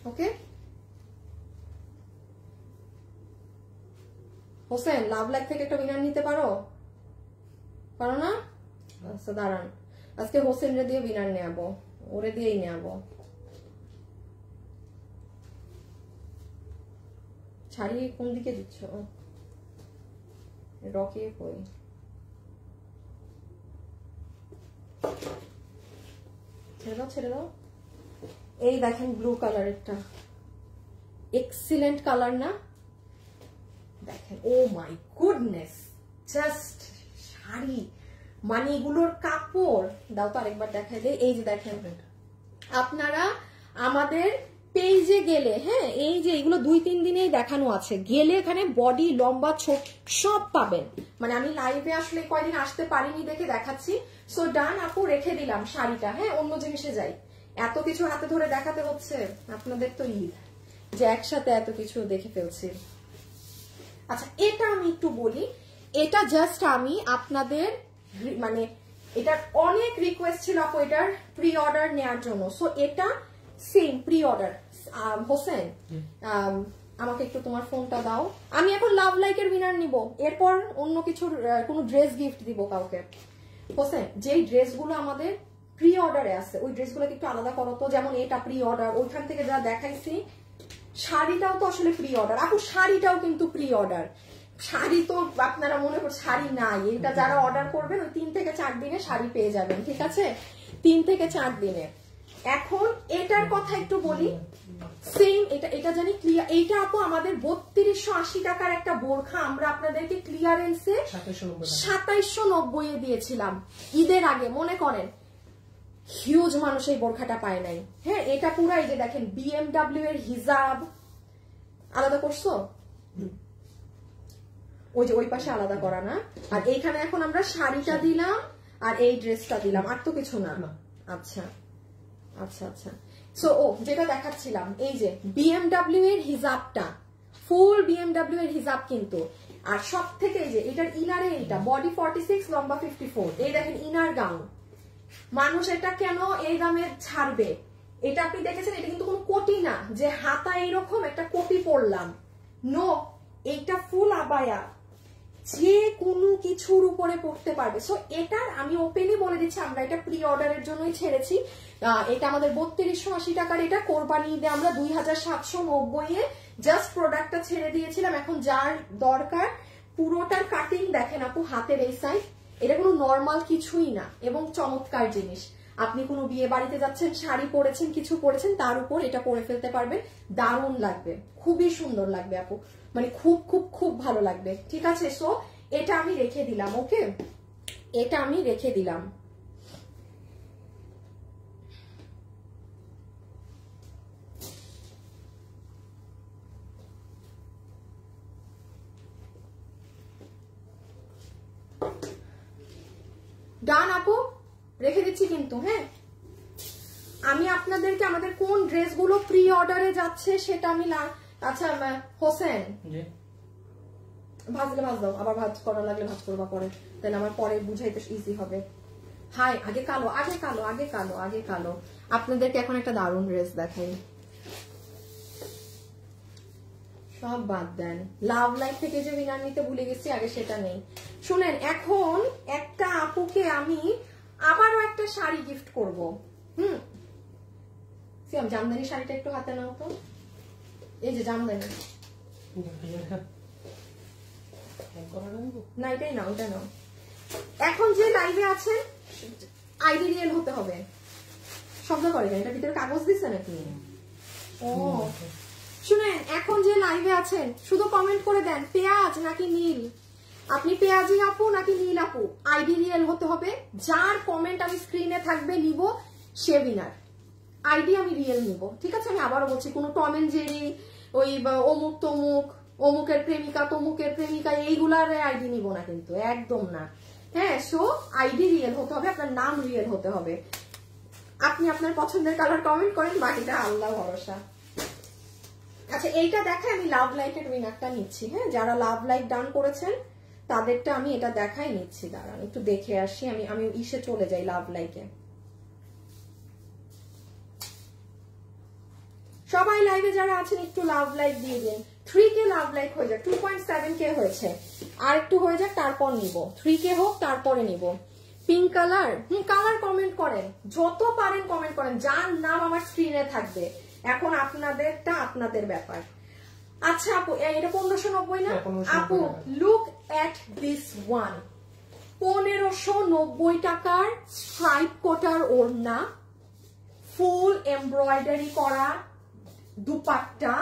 ওকে। হোসেন লাভ লাইক থেকে একটা উইনার নিতে পারো না? আচ্ছা দাঁড়ান, আজকে হোসেনরে দিয়ে উইনার নেবো, ওরে দিয়েই নেবো। ছাড়িয়ে কোন দিকে দিচ্ছ? রকে কই? ছেড়ে দাও। এই দেখেন ব্লু কালারেরটা, এক্সিলেন্ট কালার না? দেখেন, ও মাই গুডনেস, জাস্ট শাড়ি মানে এগুলোর কাপড় দাও তো আরেকবার দেখাই দে। এই যে দেখেন, আপনারা আমাদের পেজে গেলে, হ্যাঁ এই যে এগুলো 2-3 দিনেই দেখানো আছে, গেলে এখানে বডি লম্বা ছোট সব পাবেন। মানে আমি লাইভে আসলে কয়দিন আসতে পারিনি দেখে দেখাচ্ছি। সো ডান আপু, রেখে দিলাম শাড়িটা, হ্যাঁ অন্য জিনিসে যাই। এত কিছু হাতে ধরে দেখাতে হচ্ছে, আপনাদের তো ঈদ যে একসাথে এত কিছু দেখে ফেলছি। আচ্ছা এটা আমি একটু বলি, এটা জাস্ট আমি আপনাদের মানে এটার অনেক রিকোয়েস্ট ছিল আপু এটার প্রি অর্ডার নেওয়ার জন্য। সো এটা সেম প্রি অর্ডার। হোসেন আমাকে একটু তোমার ফোনটা দাও, আমি এখন লাভ লাইকের উইনার নিব, এরপর অন্য কিছুর কোনো ড্রেস গিফট দিব কাউকে। হোসেন যেই ড্রেসগুলো আমাদের প্রি অর্ডারে আছে ওই ড্রেসগুলো একটু আলাদা করো তো, যেমন এটা প্রি অর্ডার, ওইখান থেকে যা দেখাইছি শাড়িটাও তো আসলে প্রি অর্ডার আপু, শাড়িটাও কিন্তু প্রি অর্ডার। শাড়ি তো আপনারা মনে করছেন শাড়ি নাই, এটা যারা অর্ডার করবেন ওই 3 থেকে 4 দিনে শাড়ি পেয়ে যাবেন, ঠিক আছে? 3 থেকে 4 দিনে। এখন এটার কথা একটু বলি, সেম এটা জানি ক্লিয়ার। এইটা আপু আমাদের 3280 টাকার একটা বোরখা আমরা আপনাদেরকে ক্লিয়ারেন্সে 2790 এ দিয়েছিলাম ঈদের আগে, মনে করেন হিউজ মানুষ এই বোরখাটা পায় নাই। হ্যাঁ, এটা পুরো এই যে দেখেন BMW এর হিজাব আলাদা করছো, ওই যে ওই পাশে আলাদা করা না, আর এইখানে এখন আমরা শাড়িটা দিলাম আর এই ড্রেসটা দিলাম, আর তো কিছু না। আচ্ছা আচ্ছা আচ্ছা, সো ও যেটা দেখাচ্ছিলাম এই যে BMW এর হিজাবটা, ফুল BMW এর হিজাব কিন্তু। আর সব থেকে এই যে এটার ইনারে এইটা বডি 46 লম্বা 54, এই দেখেন ইনার গাউন। মানুষ এটা কেন এই দামে ছাড়বে? এটা আপনি দেখেছেন, এটা কিন্তু কোনো কোটি না যে হাতা এইরকম একটা কোটি পরলাম, নো, এইটা ফুল আবায়া, যে কোনো কিছুর উপরে পড়তে পারবে। সো এটার আমি ওপেনলি বলে দিচ্ছি, আমরা এটা প্রি অর্ডারের জন্যই ছেড়েছি। এটা আমাদের 3280 টাকার, এটা কোরবানি ঈদে আমরা 2790 এ জাস্ট প্রোডাক্টটা ছেড়ে দিয়েছিলাম। এখন যার দরকার, পুরোটার কাটিং দেখেন আপু, হাতের এই সাইড, এটা কোনো নর্মাল কিছুই না এবং চমৎকার জিনিস। আপনি কোনো বিয়ে বাড়িতে যাচ্ছেন, শাড়ি পরেছেন, কিছু পরেছেন, তার উপর এটা পরে ফেলতে পারবেন, দারুণ লাগবে, খুবই সুন্দর লাগবে আপু, মানে খুব খুব খুব ভালো লাগবে, ঠিক আছে? সো এটা আমি রেখে দিলাম, ওকে, এটা আমি রেখে দিলাম। ডান আপু, রেখে দিচ্ছি কিন্তু। হ্যাঁ, আমি আপনাদেরকে আমাদের কোন ড্রেসগুলো প্রি অর্ডারে যাচ্ছে সেটা আমি আচ্ছা হোসেন ভাজলে ভাজ দাও, আবার ভাজ করা লাগলে ভাজ করবা পরে, তাহলে আমার পরে বুঝাইতে ইজি হবে। হাই, আগে কালো, আগে কালো, আগে কালো, আগে কালো। আপনাদেরকে এখন একটা দারুণ ড্রেস দেখাই, সব বাদ দেন। লাভ লাইফ থেকে যে উইনার নিতে ভুলে গেছি আগে, সেটা নেই। শুনেন, এখন একটা আপুকে আমি আবারও একটা শাড়ি গিফট করব। জামদানি শাড়িটা একটু হাতে নাও তো, এই যে জামদানি, না এটাই নাও, এটা নাও। এখন যে লাইভে আছেন আইডি রিয়েল হতে হবে। শব্দ করে না, এটা ভিতরে কাগজ দিচ্ছে নাকি? ও শুনেন, এখন যে লাইভে আছেন শুধু কমেন্ট করে দেন পেঁয়াজ নাকি নীল। আপনি পেঁয়াজি আপু নাকি নীল আপু, আইডি রিয়েল হতে হবে। যার কমেন্ট আমি স্ক্রিনে থাকবে নিব, সে উইনার। আইডি আমি রিয়েল নিব, ঠিক আছে? আমি আবারও বলছি, কোনো টম এন্ড জেরি, ওই অমুক তমুক, অমুকের প্রেমিকা তমুকের প্রেমিকা, এইগুলার আইডি নিব না কিন্তু, একদম না। হ্যাঁ, সো আইডি রিয়েল হতে হবে, আপনার নাম রিয়েল হতে হবে। আপনি আপনার পছন্দের কালার কমেন্ট করেন, বাকিটা আল্লাহ ভরসা। আচ্ছা, এইটা দেখে আমি লাভ লাইফের উইনারটা নিচ্ছি। হ্যাঁ, যারা লাভ লাইফ ডান করেছেন তাদেরটা আমি এটা দেখাই নিচ্ছি, দাঁড়ান একটু দেখে আসি। আমি ইসে চলে যাই লাভ লাইফে। সবাই লাইভে যারা আছেন একটু লাভ লাইক দিয়ে দিন। 3K লাভ লাইক হয়ে যাক, 2.7K হয়েছে, আর একটু হয়ে যাক, তারপর নিব। 3K হোক, তারপরে নিব। পিঙ্ক কালার, কালার কমেন্ট করেন, যত পারেন কমেন্ট করেন, যার নাম আমার স্ক্রিনে থাকবে। এখন আপনাদেরটা আপনাদের ব্যাপার। আচ্ছা আপু, এটা 1590 না আপু? লুক এট দিস ওয়ান, 1590 টাকার স্ট্রাইপ কোটার ওড়না, ফুল এমব্রয়ডারি করা দুপাট্টা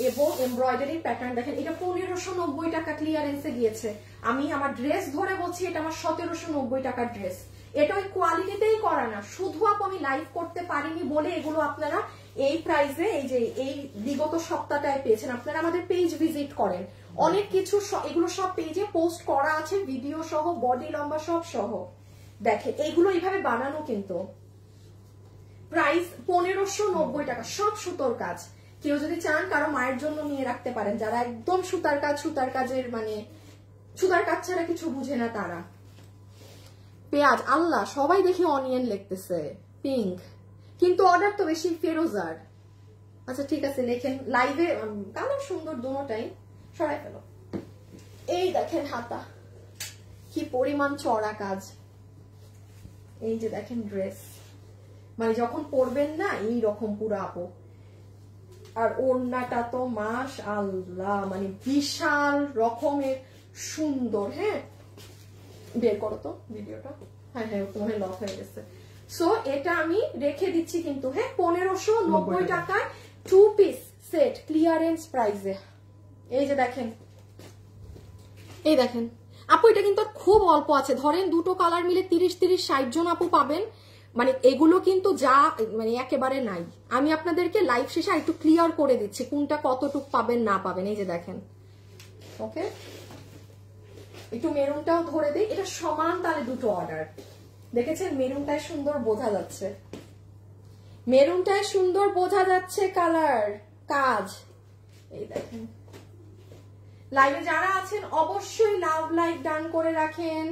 এবং এমব্রয়ডারি প্যাটার্ন দেখেন। এটা 1590 টাকা ক্লিয়ারেন্সে গিয়েছে। আমি আমার ড্রেস ধরে বলছি, এটা আমার 1790 টাকার ড্রেস। এটা ওই কোয়ালিটিতেই করা না, শুধু আপু আমি লাইভ করতে পারিনি বলে এগুলো আপনারা এই প্রাইসে, এই যে এই বিগত সপ্তাহটায় পেয়েছেন। আপনারা আমাদের পেজ ভিজিট করেন, অনেক কিছু এগুলো সব পেজে পোস্ট করা আছে, ভিডিও সহ, বডি লম্বা সব সহ। দেখেন এইগুলো এইভাবে বানানো, কিন্তু প্রাইস 1590 টাকা, সব সুতোর কাজ। কেউ যদি চান কারো মায়ের জন্য নিয়ে রাখতে পারেন, যারা একদম সুতার কাজের মানে সুতার কাজ ছাড়া কিছু বুঝে না তারা। পেঁয়াজ, আল্লাহ সবাই দেখি অনিয়ন লিখতেছে, পিঙ্ক, কিন্তু অর্ডার তো বেশি ফেরোজার। আচ্ছা ঠিক আছে, লেখেন লাইভে। কালার সুন্দর দুটোটাই, সরাই ফেলো। এই দেখেন হাতা, কি পরিমাণ চড়া কাজ। এই যে দেখেন ড্রেস, মানে যখন পরবেন না এই রকম পুরো আপু। আর ওড়নাটা তো মাশাআল্লাহ মানে বিশাল রকমের সুন্দর। হ্যাঁ বের করো তো ভিডিওটা। হ্যাঁ হ্যাঁ তোমার লক হয়ে গেছে। সো এটা আমি রেখে দিচ্ছি কিন্তু। হ্যাঁ 1590 টাকায় 2 পিস সেট ক্লিয়ারেন্স প্রাইসে। এই যে দেখেন, এই দেখেন আপু এটা কিন্তু খুব অল্প আছে, ধরেন দুটো কালার মিলে 30-60 জন আপু পাবেন। মানে এগুলো কিন্তু যা মানে একেবারে নাই। আমি আপনাদেরকে লাইভ শেষে একটু ক্লিয়ার করে দিচ্ছি কোনটা কতটুক পাবেন না পাবেন। এই যে দেখেন, ওকে একটু মেরুনটাও ধরে দিই, এটা সমান তালে দুটো অর্ডার। দেখেছেন মেরুনটায় সুন্দর বোঝা যাচ্ছে, মেরুনটায় সুন্দর বোঝা যাচ্ছে কালার কাজ। এই দেখেন লাইভে যারা আছেন অবশ্যই লাভ লাইক ডান করে রাখেন।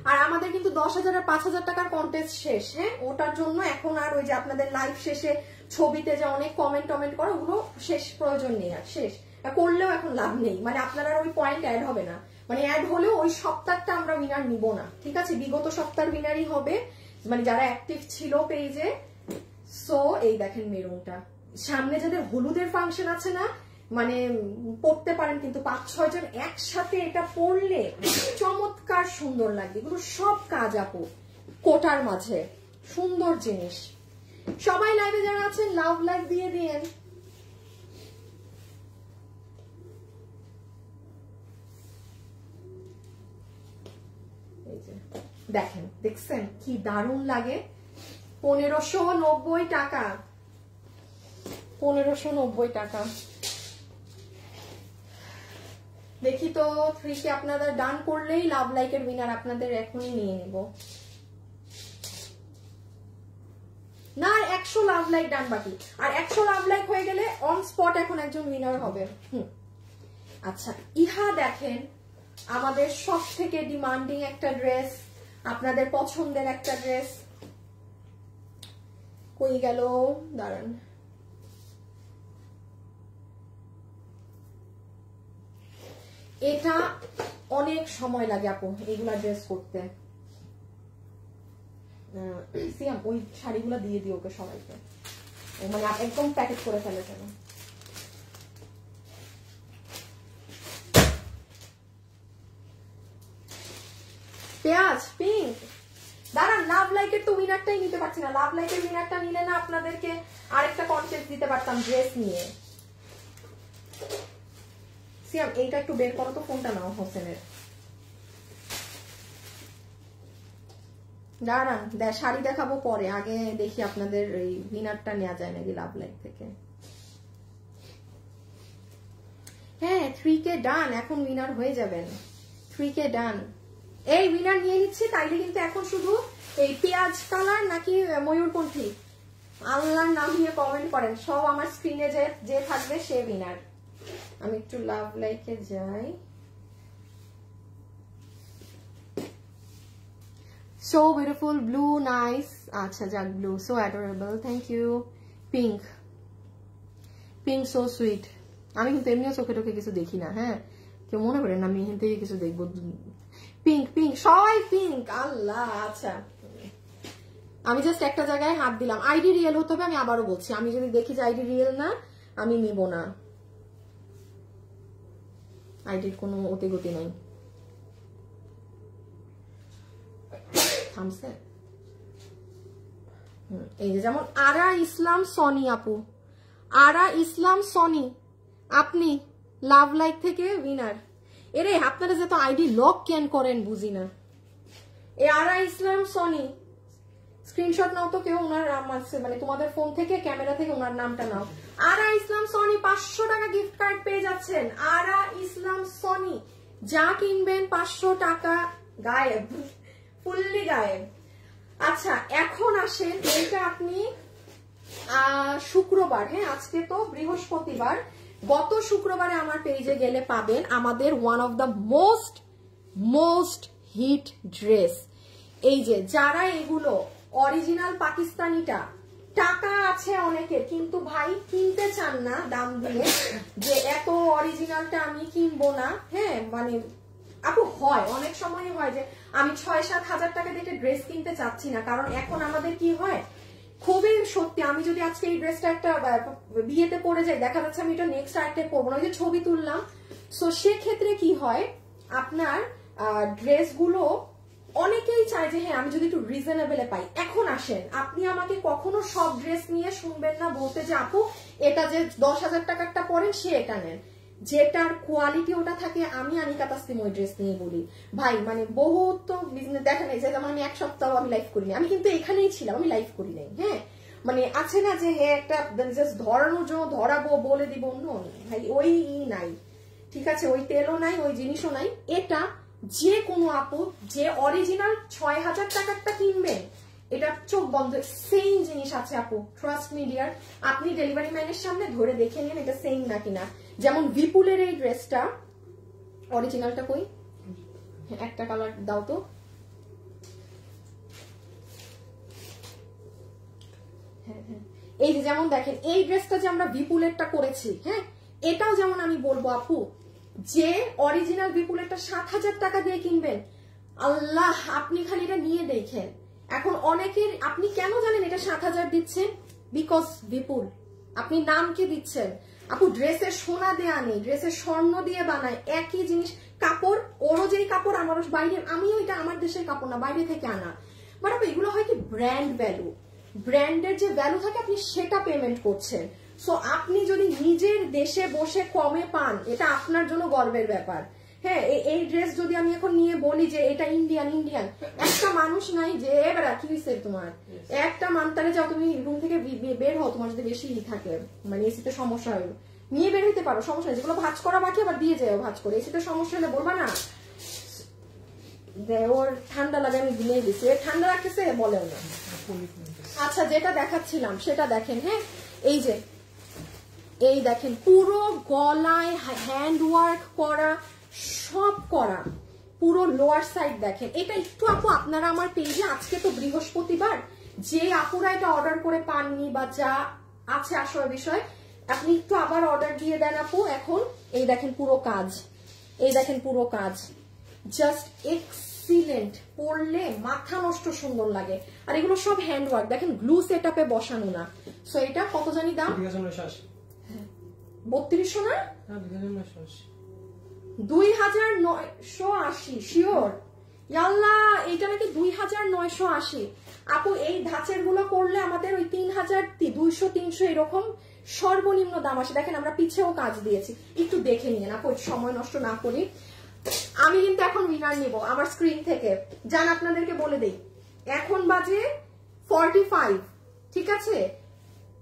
আর আমাদের কিন্তু 10,000 আর 5,000 টাকার কন্টেস্ট শেষ। হ্যাঁ ওটার জন্য এখন আর ওই যে আপনাদের লাইভ শেষে ছবিতে যে অনেক কমেন্ট করে ওগুলো শেষ প্রয়োজন নেই, আর শেষ করলেও এখন লাভ নেই। মানে আপনারা ওই পয়েন্ট অ্যাড হবে না, মানে অ্যাড হলেও ওই সপ্তাহটা আমরা উইনার নিব না, ঠিক আছে? বিগত সপ্তাহের উইনারই হবে, মানে যারা অ্যাক্টিভ ছিল পেজে। সো এই দেখেন মেরুনটা, সামনে যাদের হলুদের ফাংশন আছে না মানে পড়তে পারেন, কিন্তু 5-6 জন একসাথে এটা পরলে চমৎকার সুন্দর লাগবে। এগুলো সব কাজ আপু কোটার মাঝে সুন্দর জিনিস। সবাই লাইভে যারা আছেন লাভ লাইক দিয়ে দিয়েন। দেখেন দেখছেন কি দারুণ লাগে। 1590 টাকা, 1590 টাকা। দেখি তো 3 কে আপনাদের ডান করলেই লাভ লাইকের উইনার আপনাদের এখনই নিয়ে নেব না। আর 100 লাভ লাইক ডান বাকি, আর 100 লাভ লাইক হয়ে গেলে অন স্পট এখন একজন উইনার হবে। আচ্ছা ইহা দেখেন আমাদের সব থেকে ডিমান্ডিং একটা ড্রেস, আপনাদের পছন্দের একটা ড্রেস। কই গেল দাঁড়ান, এটা অনেক সময় লাগে আপু এগুলা ড্রেস করতে। সিয়াম ওই শাড়িগুলা দিয়ে দিও ওকে সবাইকে, মানে একদম প্যাকেট করে ফেলে কেন। পেঁয়াজ পিঙ্ক, দাঁড়ান লাভ লাইকের তো উইনারটাই নিতে পারছি না। লাভ লাইকের উইনারটা নিলে না আপনাদেরকে আরেকটা কন্টেস্ট দিতে পারতাম ড্রেস নিয়ে। সিয়াম এইটা একটু বের করো তো, ফোনটা নাও হোসেনের। দাঁড়ান শাড়ি দেখাবো পরে, আগে দেখি আপনাদের এই উইনারটা নেওয়া যায় নাকি লাভ লাইক থেকে। হ্যাঁ 3 কে ডান, এখন উইনার হয়ে যাবেন। 3 কে ডান, এই উইনার নিয়ে নিচ্ছি। তাইলে কিন্তু এখন শুধু এই পেঁয়াজ কালার নাকি ময়ূরকণ্ঠী আল্লাহর নাম নিয়ে কমেন্ট করেন, সব আমার স্ক্রিনে যে থাকবে সে উইনার। আমি একটু লাভ লাইকে যাই। So beautiful blue nice. আচ্ছা যাক blue so adorable, thank you. Pink, pink so sweet. আমি কিন্তু এমনিও চোখে টোকে কিছু দেখি না, হ্যাঁ কেউ মনে করেন আমি এখান থেকে কিছু দেখবো। পিঙ্ক পিঙ্ক সবাই পিঙ্ক, আল্লাহ। আচ্ছা আমি জাস্ট একটা জায়গায় হাত দিলাম, আইডি রিয়েল হতে হবে। আমি আবারও বলছি, আমি যদি দেখি যে আইডি রিয়েল না আমি নিব না, আইডির কোনো অতি গতি নাই। থামছে এই যে যেমন আরা ইসলাম সনি আপু, আরা ইসলাম সনি আপনি লাভ লাইক থেকে উইনার। এরে আপনারা যে তো আইডি লক কেন করেন বুঝি না। এই আরা ইসলাম সনি স্ক্রিনশট নাও তো কেউ, ওনার মানে তোমাদের ফোন থেকে ক্যামেরা থেকে ওনার নামটা নাও। আরা ইসলাম সনি 500 টাকা গিফট কার্ড পেয়ে যাচ্ছেন। আরা ইসলাম সনি যা কিনবেন 500 টাকা গায়েব, ফুললি গায়েব। আচ্ছা এখন আসেন, এইটা আপনি শুক্রবার, হ্যাঁ আজকে তো বৃহস্পতিবার, গত শুক্রবারে আমার পেজে গেলে পাবেন আমাদের one of the most hit dress. এই যে যারা এগুলো অরিজিনাল পাকিস্তানিটা, টাকা আছে অনেকের কিন্তু ভাই কিনতে চান না দাম দিয়ে, যে এত অরিজিনালটা আমি কিনবো না। হ্যাঁ মানে আপু হয় অনেক সময় হয় যে আমি 6-7 হাজার টাকা দিয়ে ড্রেস কিনতে চাচ্ছি না, কারণ এখন আমাদের কি হয় খুবই সত্যি, আমি যদি আজকে এই ড্রেসটা একটা বিয়েতে পরে যাই, দেখা যাচ্ছে আমি এটা নেক্সট আরেকটা পরবো না, ওই যে ছবি তুললাম। সো সেক্ষেত্রে কি হয়, আপনার ড্রেসগুলো অনেকেই চায় যে হ্যাঁ আমি যদি একটু রিজনেবলে পাই। এখন আসেন, আপনি আমাকে কখনো সব ড্রেস নিয়ে শুনবেন না বলতে যে আপু এটা যে 10,000 টাকারটা পরেন সে এটা নেন, যেটার কোয়ালিটি ওটা থাকে। আমি আনিকা তাসলিম ওই ড্রেস নিয়ে বলি ভাই, মানে বহুত তো বিজনেস দেখেন, এই যে যেমন আমি এক সপ্তাহ আমি লাইভ করিনি, আমি কিন্তু এখানেই ছিলাম, আমি লাইভ করি নাই। হ্যাঁ মানে আছে না যে হ্যাঁ একটা জাস্ট ধরানোর জন্য ধরাবো বলে দিব, নো ভাই ওই নাই, ঠিক আছে, ওই তেলও নাই, ওই জিনিসও নাই। এটা যে কোনো আপু যে অরিজিনাল 6,000 টাকারটা কিনবেন, এটা চোখ বন্ধ সেম জিনিস আছে আপু, ট্রাস্ট মি ডিয়ার। আপনি ডেলিভারি ম্যানের সামনে ধরে দেখে নিন এটা সেম না কিনা। যেমন বিপুলের এই ড্রেসটা অরিজিনালটা কই, একটা কালার দাও তো। হ্যাঁ হ্যাঁ, এই যে যেমন দেখেন এই ড্রেসটা যে আমরা বিপুলেরটা করেছি, হ্যাঁ এটাও যেমন আমি বলবো আপু যে অরিজিনাল বিপুলেরটা 7,000 টাকা দিয়ে কিনবেন, আল্লাহ আপনি খালি এটা নিয়ে দেখেন। এখন অনেকের, আপনি কেন জানেন এটা 7,000 দিচ্ছেন? বিকজ বিপুল। আপনি নাম কি দিচ্ছেন আপু? ড্রেসের সোনা দেয়া নেই, ড্রেসের স্বর্ণ দিয়ে বানায়, একই জিনিস। কাপড় ওরও যেই কাপড়, আমারও বাইরে, আমিও এটা আমার দেশের কাপড় না, বাইরে থেকে আনা। বাট আপু এগুলো হয় কি ব্র্যান্ড ভ্যালু, ব্র্যান্ডের যে ভ্যালু থাকে আপনি সেটা পেমেন্ট করছেন। সো আপনি যদি নিজের দেশে বসে কমে পান, এটা আপনার জন্য গর্বের ব্যাপার। হ্যাঁ এই ড্রেস যদি আমি এখন নিয়ে বলি যে এটা ইন্ডিয়ান, একটা মানুষ নাই যে এবারে কি হয়েছে তোমার, একটা মানতারে যাও তুমি রুম থেকে বের হও, তোমার যদি বেশি থাকে মানে এসিতে সমস্যা হয় নিয়ে বের হইতে পারো, সমস্যা নেই। যেগুলো ভাঁজ করা বাকি আবার দিয়ে যায় ভাঁজ করে, এসিতে সমস্যা হলে বলবা না ওর ঠান্ডা লাগে আমি ঘুমিয়ে দিচ্ছি, ঠান্ডা লাগতেছে বলেও না। আচ্ছা যেটা দেখাচ্ছিলাম সেটা দেখেন। হ্যাঁ এই যে এই দেখেন পুরো গলায় হ্যান্ড ওয়ার্ক করা, সব করা, পুরো লোয়ার সাইড দেখেন। এটা একটু আপু আপনারা আমার পেজে, আজকে তো বৃহস্পতিবার, যে আপুরা এটা অর্ডার করে পাননি বা যা আছে আসল বিষয়, আপনি একটু আবার অর্ডার দিয়ে দেন আপু। এখন এই দেখেন পুরো কাজ, এই দেখেন পুরো কাজ, জাস্ট এক্সিলেন্ট, পরলে মাথা নষ্ট সুন্দর লাগে। আর এগুলো সব হ্যান্ড ওয়ার্ক, দেখেন গ্লু সেটআপে বসানো না। সো এটা কত জানি দাম? 3200 না 2,980 শিওর? ইয়াল্লা এটা নাকি 2,980। আপু এই ধাঁচের গুলো করলে আমাদের ওই 3,200-300 এরকম সর্বনিম্ন দাম আসে। দেখেন আমরা পিছেও কাজ দিয়েছি, একটু দেখে নিয়ে আপু, সময় নষ্ট না করি। আমি কিন্তু এখন উইনার নিব আমার স্ক্রিন থেকে, জান আপনাদেরকে বলে দেই এখন বাজে 45, ঠিক আছে,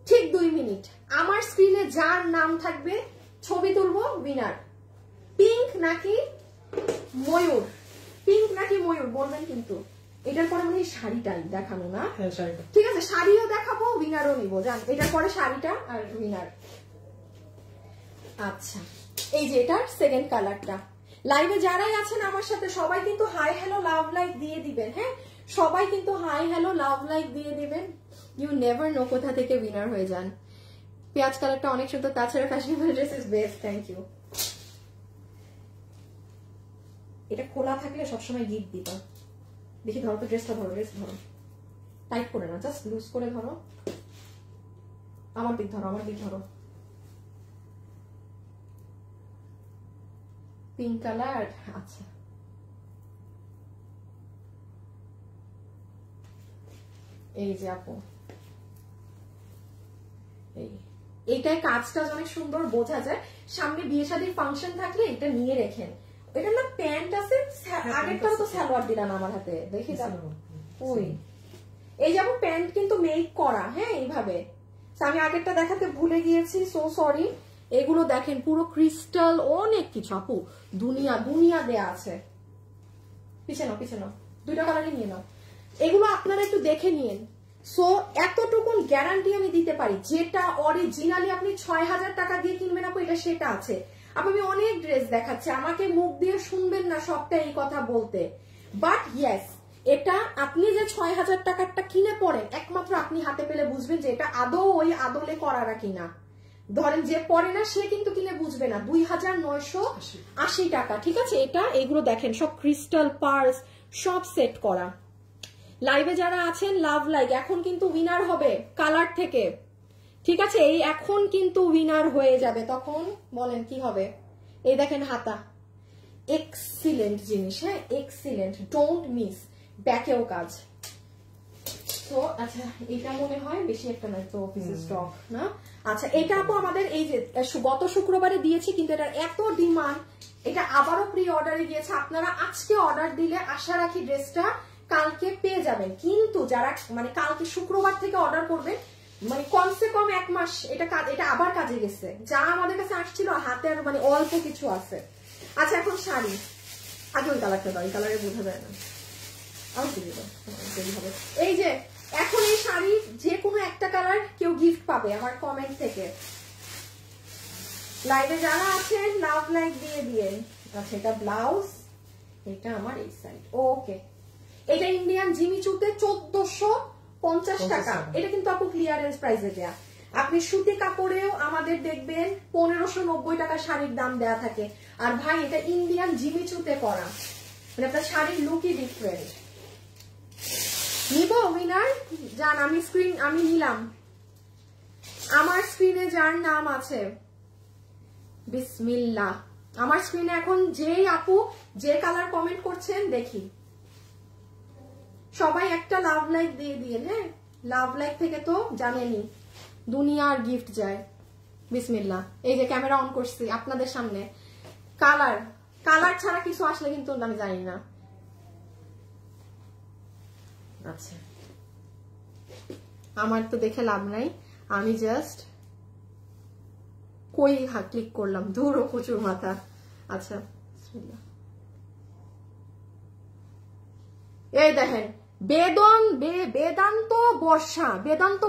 ঠিক 2 মিনিট। আমার স্ক্রিনে যার নাম থাকবে ছবি তুলবো উইনার। পিঙ্ক নাকি ময়ূর, পিঙ্ক নাকি ময়ূর বলবেন কিন্তু। এটার পরে মানে শাড়িটাই দেখানো না, ঠিক আছে শাড়িও দেখাবো, উইনারও নিব, জান এটার পরে শাড়িটা আর উইনার। আচ্ছা এই যে এটার সেকেন্ড কালারটা। লাইভে যারাই আছেন আমার সাথে সবাই কিন্তু হাই হ্যালো লাভ লাইক দিয়ে দিবেন। হ্যাঁ সবাই কিন্তু হাই হ্যালো লাভ লাইক দিয়ে দিবেন। ইউ নেভার নো কোথা থেকে উইনার হয়ে যান। পেঁয়াজ কালারটা অনেক সুন্দর, তাছাড়া fashionable dress is best, thank you. এটা খোলা থাকলে সবসময় গিফট দিতাম। দেখি ধরো তো ড্রেসটা, ধরো ড্রেস ধরো, টাইট করে না, জাস্ট লুজ করে ধরো, আমার দিক ধরো, আমার দিক ধরো। পিঙ্ক কালার, আচ্ছা এই যে আপু এইটাই কাজটা অনেক সুন্দর বোঝা যায়। সামনে বিয়ে শাদীর ফাংশন থাকলে এটা নিয়ে রেখেন। এটা না প্যান্ট আছে, আগেরটা তো সালোয়ার দিলাম আমার হাতে, দেখি যাবো ওই এই যাবো প্যান্ট কিন্তু মেক করা। হ্যাঁ এইভাবে আমি আগেরটা দেখাতে ভুলে গিয়েছি, সো সরি। এগুলো দেখেন পুরো ক্রিস্টাল, অনেক কিছু আপু, দুনিয়া দুনিয়া দেয়া আছে। পিছনে নাও, পিছনে নাও, দুইটা কালারই নিয়ে নাও। এগুলো আপনারা একটু দেখে নিন। সো এতটুকুন গ্যারান্টি আমি দিতে পারি, যেটা অরিজিনালি আপনি 6,000 টাকা দিয়ে কিনবেন আপু, এটা সেটা আছে। আপু আমি অনেক ড্রেস দেখাচ্ছি, আমাকে মুখ দিয়ে শুনবেন না সবটা এই কথা বলতে, বাট ইয়েস এটা আপনি যে 6,000 টাকারটা কিনে পড়েন, একমাত্র আপনি হাতে পেলে বুঝবেন যে এটা আদৌ ওই আদলে করারা কিনা। ধরেন যে পরে না সে কিন্তু কিনে বুঝবে না। 2,980 টাকা, ঠিক আছে। এটা এগুলো দেখেন সব ক্রিস্টাল পার্লস, সব সেট করা। লাইভে যারা আছেন লাভ লাইক, এখন কিন্তু উইনার হবে কালার থেকে, ঠিক আছে? এই এখন কিন্তু উইনার হয়ে যাবে, তখন বলেন কি হবে? এই দেখেন হাতা, এক্সিলেন্ট জিনিস, হ্যাঁ এক্সিলেন্ট, ডোন্ট মিস, ব্যাকেও কাজ। তো আচ্ছা এটা মনে হয় বেশি একটা নাই তো অফিসের স্টক না। আচ্ছা এটা আপু আমাদের এই যে গত শুক্রবারে দিয়েছি, কিন্তু এটার এত ডিমান্ড, এটা আবারও প্রি অর্ডারে গিয়েছে। আপনারা আজকে অর্ডার দিলে আশা রাখি ড্রেসটা কালকে পেয়ে যাবেন, কিন্তু যারা মানে কালকে শুক্রবার থেকে অর্ডার করবেন মানে কমসে কম 1 মাস এটা আবার কাজে গেছে, যা আমাদের কাছে আসছিল হাতে আর মানে অল্প কিছু আছে। আচ্ছা এখন শাড়ি, আগে ওই কালারটা দাও, এই কালারে বোঝা যায় না, এই যে এখন এই শাড়ি যে কোনো একটা কালার কেউ গিফট পাবে আমার কমেন্ট থেকে। লাইভে যারা আছেন লাভ লাইক দিয়ে দিয়ে। আচ্ছা এটা ব্লাউজ, এটা আমার এই সাইড, ওকে। এটা ইন্ডিয়ান জিমিচুতে 1450 টাকা, এটা কিন্তু আপু ক্লিয়ারেন্স প্রাইসে দেয়া। আপনি সুতি কাপড়েও আমাদের দেখবেন 1590 টাকা শাড়ির দাম দেয়া থাকে, আর ভাই এটা ইন্ডিয়ান জিমিচুতে করা, মানে আপনার শাড়ির লুকই ডিফারেন্ট। নিব উইনার জান, আমি নিলাম, আমার স্ক্রিনে যার নাম আছে বিসমিল্লাহ। আমার স্ক্রিনে এখন যেই আপু যে কালার কমেন্ট করছেন দেখি, সবাই একটা লাভ লাইক দিয়ে দিয়ে, হ্যাঁ লাভ লাইক থেকে তো জানেনি দুনিয়ার গিফট যায়। বিসমিল্লাহ, এই যে ক্যামেরা অন করছি আপনাদের সামনে, কালার ছাড়া কিছু আসলে কিন্তু আমি জানি না। আচ্ছা আমার তো দেখে লাভ নাই, আমি জাস্ট কই ক্লিক করলাম, ধুরো প্রচুর মাথা। আচ্ছা এই দেখেন বেদান্ত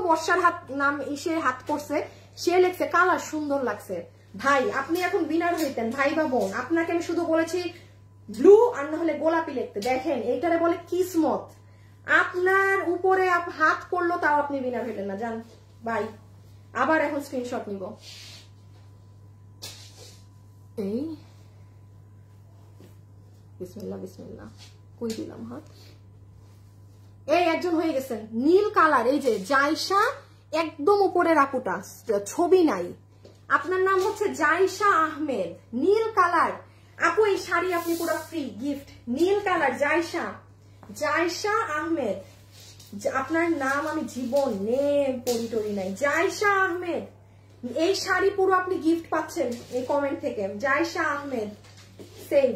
বর্ষার হাত নাম সে হাত করছে, সে লিখছে কালার সুন্দর লাগছে। ভাই আপনি এখন উইনার হইতেন ভাই বা বোন, আপনাকে আমি শুধু বলেছি ব্লু আর না হলে গোলাপি লিখতে। দেখেন এইটারে বলে কিসমত, আপনার উপরে হাত পড়লো তাও আপনি উইনার হইলেন না, জান ভাই। আবার এখন স্ক্রিনশট নিব, এই বিসমিল্লাহ বিসমিল্লাহ, কই দিলাম হাত, এই একজন হয়ে গেছেন নীল কালার, এই যে জায়সা, একদম উপরের আপুটা ছবি নাই, আপনার নাম হচ্ছে জায়সা আহমেদ, নীল কালার আপু। এই শাড়ি আপনি পুরো ফ্রি গিফট, নীল কালার জায়সা আহমেদ, আপনার নাম আমি জীবন পড়ি নাই, জায়সা আহমেদ। এই শাড়ি পুরো আপনি গিফট পাচ্ছেন এই কমেন্ট থেকে, জায়সা আহমেদ সেভ,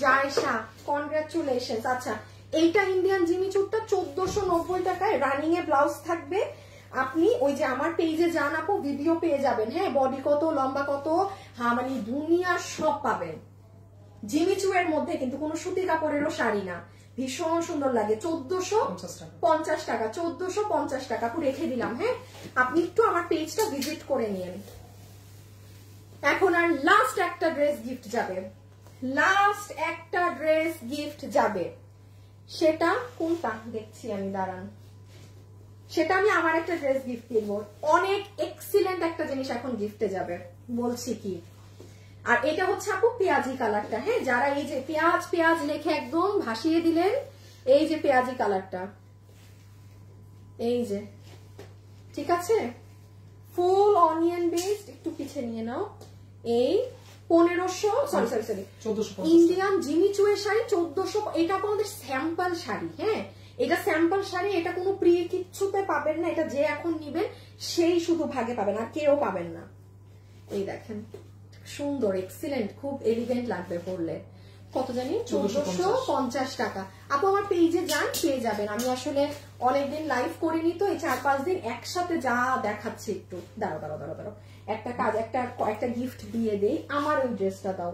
জায়সা কনগ্রাচুলেশন। আচ্ছা এইটা ইন্ডিয়ান জিমিচুরটা 1490 টাকায়, রানিং এ ব্লাউজ থাকবে। আপনি ওই যে আমার পেজে যান আপু, ভিডিও পেয়ে যাবেন, হ্যাঁ বডি কত লম্বা কত, হ্যাঁ মানে দুনিয়া সব পাবেন জিমিচু এর মধ্যে, কিন্তু কোনো সুতি কাপড়েরও শাড়ি না, ভীষণ সুন্দর লাগে। 1450 টাকা, 1450 টাকা আপু রেখে দিলাম, হ্যাঁ আপনি একটু আমার পেজটা ভিজিট করে নিন। এখন আর লাস্ট একটা ড্রেস গিফট যাবে, সেটা কোনটা দেখছি আমি, দাঁড়ান, সেটা আমি আমার একটা ড্রেস গিফট কিনবো, অনেক এক্সিলেন্ট একটা জিনিস এখন গিফটে যাবে, বলছি কি। আর এটা হচ্ছে আপু পেঁয়াজি কালারটা, হ্যাঁ যারা এই যে পেঁয়াজ লেখে একদম ভাসিয়ে দিলেন, এই যে পেঁয়াজি কালারটা, এই যে ঠিক আছে, ফুল অনিয়ন বেসড, একটু পিছিয়ে নিয়ে নাও, এই 1400 ইন্ডিয়ান জিমিচু এর শাড়ি 1400, এটা আপনাদের স্যাম্পল শাড়ি, হ্যাঁ এটা স্যাম্পল শাড়ি, এটা কোনো প্রি কিচ্ছুতে পাবেন না, এটা যে এখন নিবেন সেই শুধু ভাগে পাবেন, আর কেউ পাবেন না। এই দেখেন সুন্দর এক্সিলেন্ট, খুব এলিগেন্ট লাগবে পরলে। কত জানি 1450 টাকা। আপু আমার পেজে যান পেয়ে যাবেন, আমি আসলে অনেকদিন লাইভ করিনি তো, এই 4-5 দিন একসাথে যা দেখাচ্ছি, একটু দাঁড়াও একটা কাজ, একটা গিফট দিয়ে দেই। আমার ওই ড্রেসটা দাও,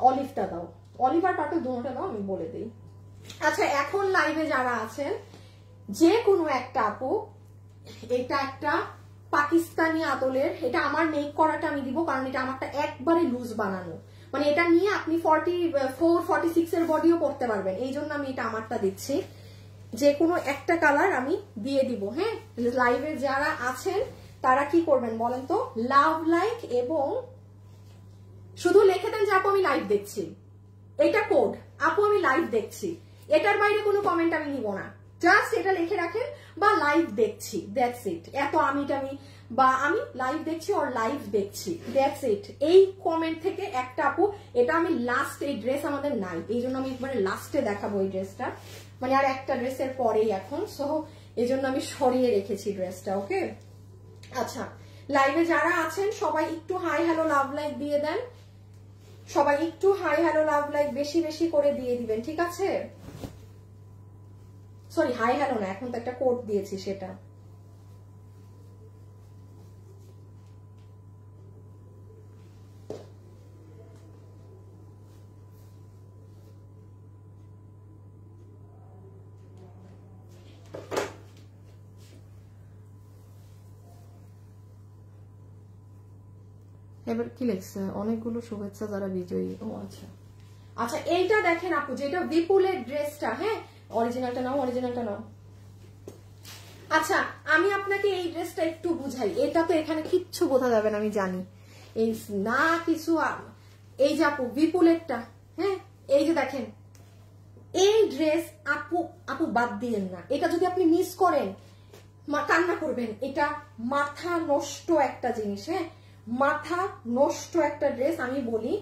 অলিভটা দাও, অলিভ আর পার্পল দুটোটা দাও, আমি বলে দিই। আচ্ছা এখন লাইভে যারা আছেন যে কোনো একটা আপু, এটা একটা পাকিস্তানি আদলের, এটা আমার মেক করাটা আমি দিব, কারণ এটা আমারটা একবারে লুজ বানানো, মানে এটা নিয়ে আপনি 44-46 এর বডিও করতে পারবেন, এই জন্য আমি এটা আমারটা দিচ্ছি। যে কোনো একটা কালার আমি দিয়ে দিব, হ্যাঁ লাইভে যারা আছেন তারা কি করবেন বলেন তো, লাভ লাইক এবং শুধু লিখে দেন যে আপু আমি লাইভ দেখছি, এটা কোড, আপু আমি লাইভ দেখছি, এটার বাইরে কোনো কমেন্ট আমি নিব না, জাস্ট এটা লিখে রাখেন বা লাইভ দেখছি, দ্যাটস ইট। এত আমি বা আমি লাইভ দেখছি আর লাইভ দেখছি, দ্যাটস ইট। এই কমেন্ট থেকে একটা আপু, এটা আমি লাস্ট, এই ড্রেস আমাদের নাই, এই জন্য আমি একবারে লাস্টে দেখাবো এই ড্রেসটা, মানে আর একটা ড্রেসের পরেই এখন, সো এই জন্য আমি সরিয়ে রেখেছি ড্রেসটা। ওকে, আচ্ছা লাইভে যারা আছেন সবাই একটু হাই হ্যালো লাভ লাইক দিয়ে দেন, সবাই একটু হাই হ্যালো লাভ লাইক বেশি বেশি করে দিয়ে দিবেন, ঠিক আছে? সরি, হাই হ্যালো না, এখন তো একটা কোড দিয়েছি সেটা। এবার কি লিখছে? অনেকগুলো শুভেচ্ছা যারা বিজয়ী। ও আচ্ছা আচ্ছা, এইটা দেখেন আপু, যেটা বিপুলের ড্রেসটা, হ্যাঁ অরিজিনালটা নাও, অরিজিনালটা নাও। আচ্ছা আমি আপনাকে এই ড্রেসটা একটু বুঝাই, এটা তো এখানে কিচ্ছু বোঝা যাবে না আমি জানি, এই না কিছু। এই যে আপু বিপুলেরটা, হ্যাঁ এই যে দেখেন এই ড্রেস, আপু আপু বাদ দিয়েন না, এটা যদি আপনি মিস করেন কান্না করবেন। এটা মাথা নষ্ট একটা জিনিস, হ্যাঁ মাথা নষ্ট একটা ড্রেস। আমি বলি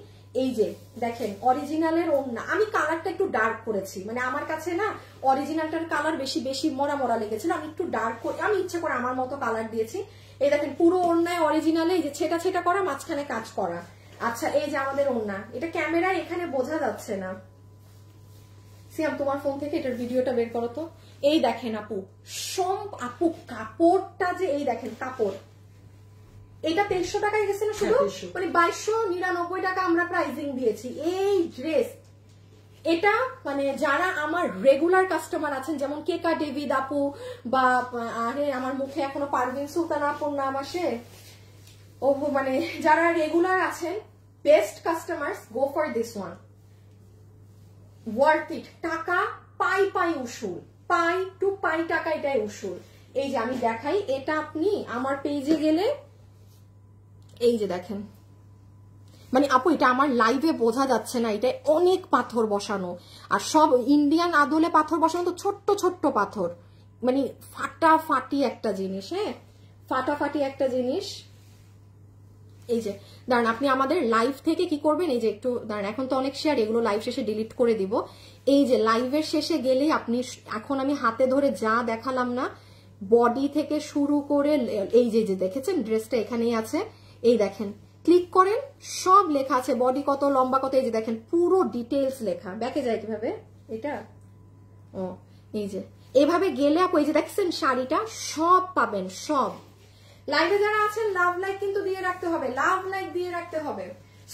এই যে দেখেন অরিজিনালের ওড়না, আমি কালারটা একটু ডার্ক করেছি, মানে আমার কাছে না অরিজিনালটার কালার বেশি বেশি মরা মরা লেগেছিল, আমি একটু ডার্ক করে, আমি ইচ্ছে করে আমার মতো কালার দিয়েছি। এই দেখেন পুরো ওড়নায় অরিজিনালে এই যে ছেটা ছেটা করা, মাঝখানে কাজ করা। আচ্ছা এই যে আমাদের ওড়না, এটা ক্যামেরায় এখানে বোঝা যাচ্ছে না, সিয়াম তোমার ফোন থেকে এটার ভিডিওটা বের করো তো। এই দেখেন আপু, আপু কাপড়টা যে, এই দেখেন কাপড়, এটা 2300 টাকায় গেছিল শুধু, মানে 2299 টাকা আমরা প্রাইসিং দিয়েছি এই ড্রেস। এটা মানে যারা আমার রেগুলার কাস্টমার আছেন, যেমন কেকা ডেভিড আপু, বা আরে আমার মুখে এখনো পারভিন সুলতান আপুর নাম আসে, ও মানে যারা রেগুলার আছেন, best customers, go for this one, worth it. টাকা পাই পাই উসুল, পাই টু পাই টাকা, এটাই উসুল। এই যে আমি দেখাই, এটা আপনি আমার পেজে গেলে এই যে দেখেন, মানে আপু এটা আমার লাইভে বোঝা যাচ্ছে না, এটা অনেক পাথর বসানো, আর সব ইন্ডিয়ান আদলে পাথর বসানো, তো ছোট্ট ছোট্ট পাথর, মানে ফাটাফাটি একটা জিনিস, হ্যাঁ ফাটাফাটি একটা জিনিস। এই যে দাঁড়ান, আপনি আমাদের লাইভ থেকে কি করবেন, এই যে একটু দাঁড়ান, এখন তো অনেক শেয়ার, এগুলো লাইভ শেষে ডিলিট করে দিব। এই যে লাইভের শেষে গেলেই আপনি, এখন আমি হাতে ধরে যা দেখালাম না, বডি থেকে শুরু করে এই যে দেখেছেন ড্রেসটা এখানেই আছে, এই দেখেন ক্লিক করেন, সব লেখা আছে, বডি কত, লম্বা কত, এই যে দেখেন পুরো ডিটেলস লেখা। ব্যাকে যায় কিভাবে এটা, ও এই যে এভাবে গেলে আপু এই যে দেখছেন শাড়িটা সব পাবেন, সব। লাইভে যারা আছেন লাভ লাইক কিন্তু দিয়ে রাখতে হবে, লাভ লাইক দিয়ে রাখতে হবে।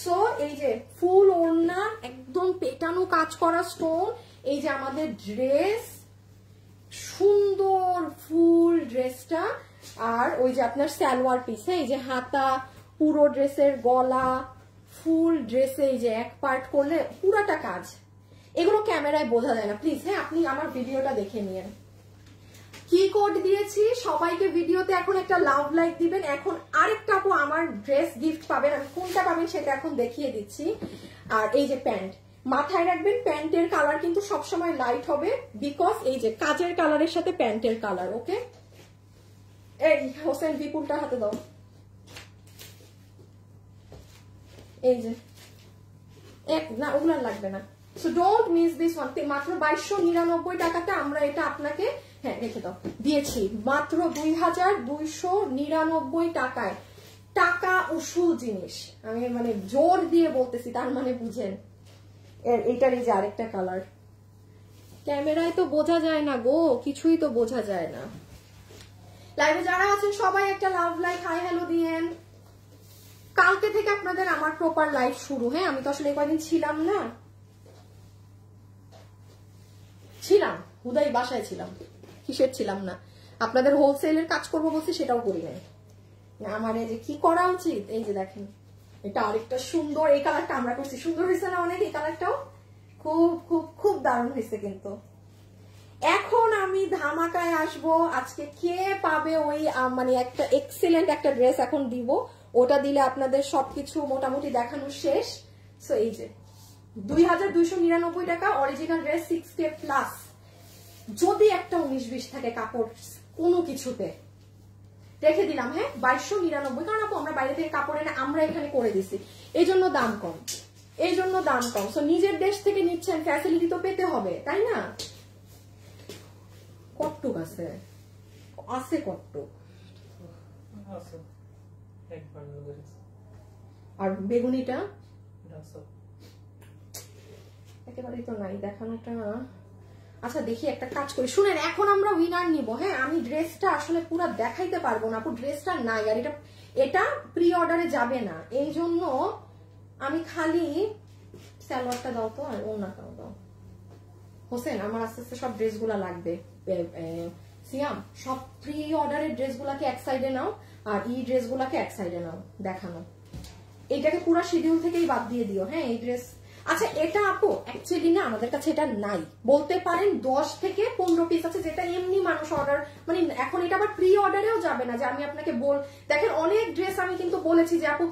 সো এই যে ফুল ওড়না, একদম পেটানো কাজ করা স্টোন, এই যে আমাদের ড্রেস, সুন্দর ফুল ড্রেসটা, আর ওই যে আপনার সালোয়ার পিস, হ্যাঁ এই যে হাতা, পুরো ড্রেসের গলা, ফুল ড্রেসে এই যে এক পার্ট করলে পুরাটা কাজ। এগুলো ক্যামেরায় বোঝা যায় না, প্লিজ হ্যাঁ আপনি আমার ভিডিওটা দেখে নিন। কি কোড দিয়েছি সবাইকে ভিডিওতে, এখন একটা লাভ লাইক দিবেন। এখন আরেকটা আপু আমার ড্রেস গিফট পাবেন, আমি কোনটা পাবেন সেটা এখন দেখিয়ে দিচ্ছি। আর এই যে প্যান্ট, মাথায় রাখবেন প্যান্টের কালার কিন্তু সবসময় লাইট হবে, বিকজ এই যে কাজের কালারের সাথে প্যান্টের কালার। ওকে, এই হোসেন বিপুলটা হাতে দাও, এই যে না ওগুলো লাগবে না। So don't miss this one. মাত্র 2299 টাকাতে আমরা এটা আপনাকে, হ্যাঁ রেখে দাও, দিয়েছি মাত্র 2299 টাকায়। টাকা উসুল জিনিস, আমি মানে জোর দিয়ে বলতেছি, তার মানে বুঝেন। এইটার এই যে আরেকটা কালার, ক্যামেরায় তো বোঝা যায় না গো, কিছুই তো বোঝা যায় না। লাইভে যারা আছেন সবাই একটা লাভ লাইক হাই হ্যালো দিয়েন। কালকে থেকে আপনাদের আমার প্রপার লাইভ শুরু, হ্যাঁ আমি তো আসলে কয়েকদিন ছিলাম না, ছিলাম হুদাই বাসায় ছিলাম, কিসের ছিলাম না, আপনাদের হোলসেলের কাজ করবো বলছি সেটাও করি নাই। আমার এই যে কি করা উচিত, এই যে দেখেন এটা আরেকটা সুন্দর, এই কালারটা আমরা করছি, সুন্দর হয়েছে না অনেক, এই কালারটাও খুব খুব খুব দারুণ হয়েছে। কিন্তু এখন আমি ধামাকায় আসবো, আজকে কে পাবে ওই মানে একটা এক্সিলেন্ট একটা ড্রেস এখন দিব, ওটা দিলে আপনাদের সবকিছু মোটামুটি দেখানো শেষ। সো এই যে 2299 টাকা অরিজিনাল ড্রেস 6K প্লাস। যদি একটা 19-20 থাকে কাপড় কোনো কিছুতে রেখে দিলাম, হ্যাঁ 2299, কারণ আপু আমরা বাইরে থেকে কাপড় এনে আমরা এখানে করে দিছি, এই জন্য দাম কম, এই জন্য দাম কম। সো নিজের দেশ থেকে নিচ্ছেন, ফ্যাসিলিটি তো পেতে হবে, তাই না? কটটুক আছে আছে কটটুক আর বেগুনিটা একেবারেই তো নাই দেখানোটা। আচ্ছা দেখি একটা কাজ করি, শুনেন এখন আমরা উইনার নিব, হ্যাঁ আমি ড্রেসটা আসলে পুরো দেখাইতে পারবো না আপু, ড্রেসটা নাই আর এটা প্রি অর্ডারে যাবে না, এই জন্য আমি খালি সালোয়ারটা দাও তো আর ওনাটাও দাও। হোসেন আমার আস্তে আস্তে সব ড্রেসগুলা লাগবে, সিয়াম সব প্রি অর্ডারের ড্রেসগুলাকে এক সাইডে নাও আর এই ড্রেসগুলাকে এক সাইডে নাও দেখানো, এটাকে পুরো শিডিউল থেকেই বাদ দিয়ে দিও, হ্যাঁ এই ড্রেস। আচ্ছা এটা আপু অ্যাকচুয়ালি না আমাদের কাছে এটা নাই, বলতে পারেন 10 থেকে 15 পিস আছে যেটা এমনি মানুষ অর্ডার, মানে এখন এটা আবার প্রি অর্ডারেও যাবে না যে আমি আপনাকে দেখেন অনেক ড্রেস আমি কিন্তু বলেছি যে আপু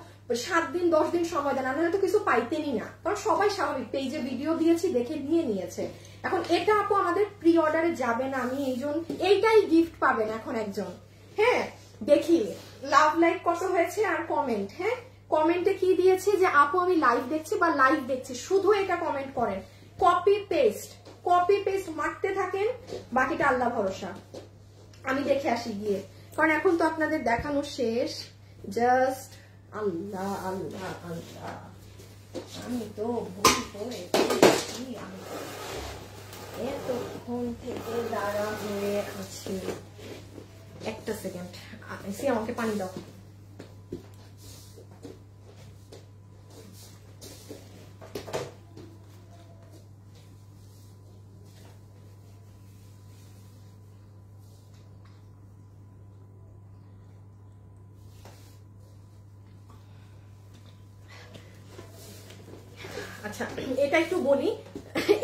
7 দিন 10 দিন সময় দেন, আপনারা তো কিছু পাইতেনই না, কারণ সবাই স্বাভাবিক পেজে ভিডিও দিয়েছি দেখে নিয়ে নিয়েছে। এখন এটা আপু আমাদের প্রি অর্ডারে যাবে না, আমি এইটাই গিফট পাবেন এখন একজন। হ্যাঁ দেখি লাভ লাইক কত হয়েছে আর কমেন্ট, হ্যাঁ কমেন্টে কি দিয়েছে যে আপু আমি লাইভ দেখছি বা লাইভ দেখছি, শুধু এটা কমেন্ট করেন, কপি পেস্ট মারতে থাকেন, বাকিটা আল্লাহ ভরসা। আমি দেখে আসি গিয়ে, কারণ এখন তো আপনাদের দেখানো শেষ, জাস্ট আল্লাহ আল্লাহ আল্লাহ, আমি তো ভুল করে এতক্ষণ থেকে দাঁড়া হয়ে আছি। একটা সেকেন্ড এসে আমাকে পানি দাও। আচ্ছা এটা একটু বলি,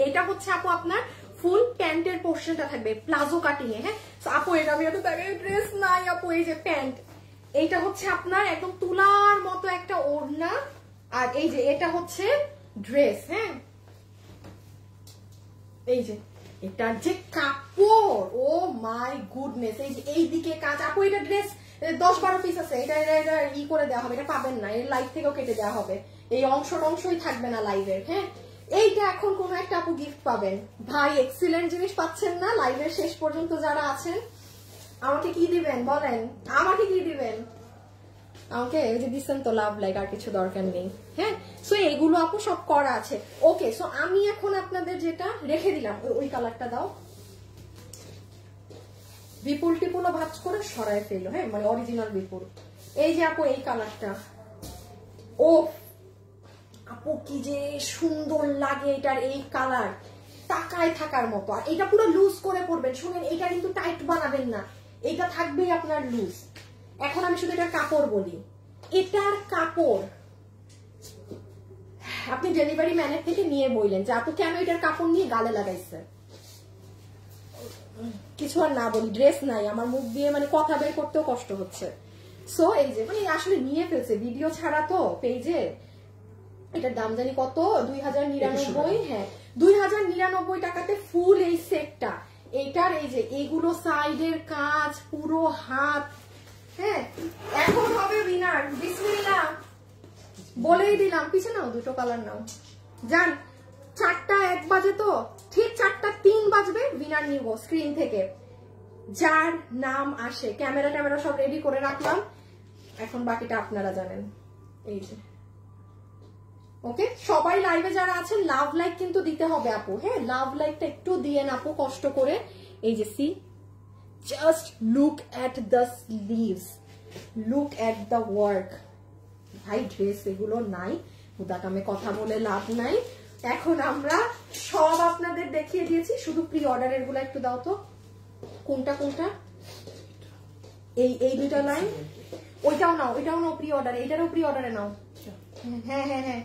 এটা হচ্ছে আপু আপনার ফুল প্যান্টের পোর্শনটা থাকবে প্লাজো কাটিং এ, হ্যাঁ আপু এটা আমি এত টাকায় ড্রেস নাই আপু, এই যে প্যান্ট, এইটা হচ্ছে আপনার একদম তুলার মতো একটা ওড়না, আর এই যে এটা হচ্ছে ড্রেস, হ্যাঁ এই যে এটার যে কাপড়, ও মাই গুডনেস, এই যে এইদিকে কাজ আপু, এটা ড্রেস 10-12 পিস আছে, এটা ই করে দেওয়া হবে, এটা পাবেন না, এর লাইভ থেকেও কেটে দেওয়া হবে, এই অংশই থাকবে না লাইভের, হ্যাঁ এইটা এখন কোন একটা আপু গিফট পাবেন। ভাই এক্সিলেন্ট জিনিস পাচ্ছেন না লাইভের শেষ পর্যন্ত যারা আছেন, আমাকে কি দিবেন বলেন, আমাকে কি দিবেন, আমাকে ওই যে দিচ্ছেন তো লাভ লাইক, আর কিছু দরকার নেই, হ্যাঁ সো এগুলো আপু সব করা আছে। ওকে সো আমি এখন আপনাদের যেটা রেখে দিলাম ওই কালারটা দাও, বিপুল টিপুলও ভাঁজ করে সরায় ফেলো, হ্যাঁ মানে অরিজিনাল বিপুল। এই যে আপু এই কালারটা, ও আপু কি যে সুন্দর লাগে এটার এই কালার, তাকায় থাকার মতো, আর এটা পুরো লুজ করে পরবেন, শুনেন এটা কিন্তু টাইট বানাবেন না, এটা থাকবেই আপনার লুজ। এখন আমি শুধু এটার কাপড় বলি, এটার কাপড় আপনি ডেলিভারি ম্যানের থেকে নিয়ে বললেন যে আপু কেন এটার কাপড় নিয়ে গালে লাগাইছে, কিছু আর না বলি, ড্রেস নাই আমার, মুখ দিয়ে মানে কথা বের করতেও কষ্ট হচ্ছে। সো এই যে মানে আসলে নিয়ে ফেলছে ভিডিও ছাড়া তো পেজে, এটার দাম জানি কত 2099, হ্যাঁ 2099 টাকাতে ফুল এই সেটটা, এটার এই যে এইগুলো সাইডের কাজ পুরো হাত, হ্যাঁ এখন হবে উইনার, বিসমিল্লাহ বলেই দিলাম, পিছে নাও দুটো কালার নাও, যান 4টা 1 বাজে তো, ঠিক 4টা 3 বাজবে উইনার নিব স্ক্রিন থেকে, যার নাম আসে। ক্যামেরা সব রেডি করে রাখলাম, এখন বাকিটা আপনারা জানেন। এই যে ওকে সবাই লাইভে যারা আছেন লাভ লাইক কিন্তু দিতে হবে আপু, হ্যাঁ লাভ লাইকটা একটু দিয়েন আপু কষ্ট করে। এই যে see just look at the sleeves, look at the work, ভাই ড্রেস এগুলো নাই, হুদাকামে কথা বলে লাভ নাই, এখন আমরা সব আপনাদের দেখিয়ে দিয়েছি, শুধু প্রি অর্ডারের গুলো একটু দাও তো, কোনটা কোনটা, এই দুটা লাইন, ওইটাও নাও প্রি অর্ডারে, এটারও প্রি অর্ডারে নাও, হ্যাঁ হ্যাঁ হ্যাঁ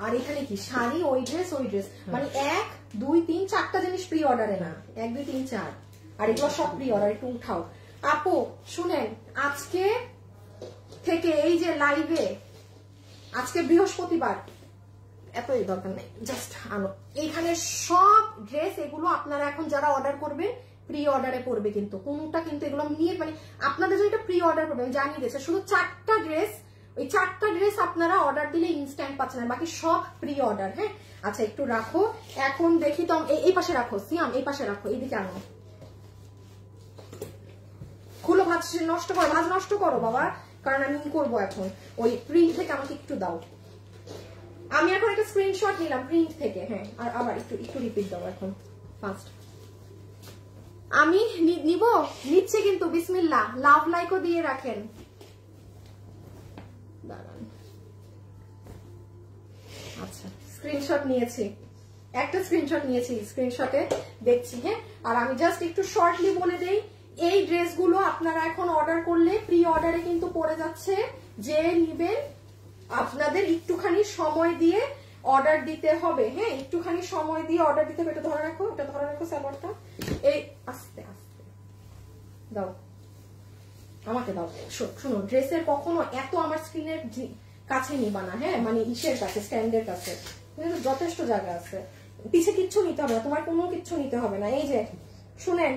আর এখানে কি শাড়ি, ওই ড্রেস মানে 1 2 3 4টা জিনিস প্রি অর্ডারে না, 1 2 3 4, আর এগুলো সব প্রি অর্ডার, একটু উঠাও আপু। শুনেন আজকে থেকে এই যে লাইভে আজকে বৃহস্পতিবার, এতই দরকার নেই, জাস্ট আনো। এইখানে সব ড্রেস এগুলো আপনারা এখন যারা অর্ডার করবেন প্রি অর্ডারে পড়বে, কিন্তু কোনটা কিন্তু এগুলো নিয়ে মানে আপনাদের যদি এটা প্রি অর্ডার করবেন জানিয়ে দিয়েছে, শুধু 4টা ড্রেস, ওই 4টা ড্রেস আপনারা অর্ডার দিলে ইনস্ট্যান্ট পাচ্ছেন, আর বাকি সব প্রি অর্ডার। হ্যাঁ আচ্ছা একটু রাখো, এখন দেখি তো এই পাশে রাখো, সিয়াম এই পাশে রাখো, এইদিকে আনো, খুলো, ভাজ নষ্ট করো, ভাজ নষ্ট করো বাবা, কারণ আমি করবো এখন। ওই প্রিন্ট থেকে আমাকে একটু দাও, আমি এখন একটা স্ক্রিনশট নিলাম প্রিন্ট থেকে। হ্যাঁ আর আবার একটু রিপিট দাও এখন ফার্স্ট। আমি নিচ্ছে কিন্তু, বিসমিল্লাহ, লাভ লাইকও দিয়ে রাখেন। দাঁড়ান, আচ্ছা স্ক্রিনশট নিয়েছি, একটা স্ক্রিনশট নিয়েছি, স্ক্রিনশটে দেখছি। হ্যাঁ আর আমি জাস্ট একটু শর্টলি বলে দেই, এই ড্রেসগুলো আপনারা এখন অর্ডার করলে প্রি অর্ডারে কিন্তু পড়ে যাচ্ছে, যে নিবেন আপনাদের একটুখানি সময় দিয়ে অর্ডার দিতে হবে। হ্যাঁ একটুখানি সময় দিয়ে অর্ডার দিতে হবে। এটা ধরে রাখো, এটা ধরে রাখো সালোয়ারটা, এই আস্তে আস্তে দাও, আমাকে দাও। শুনো, ড্রেসের কখনো এত আমার স্ক্রিনের কাছে নিবা না, হ্যাঁ মানে ইসের কাছে, স্ট্যান্ডের কাছে, যথেষ্ট জায়গা আছে, পিছে কিচ্ছু নিতে হবে না, তোমার কোনো কিচ্ছু নিতে হবে না। এই যে শুনেন,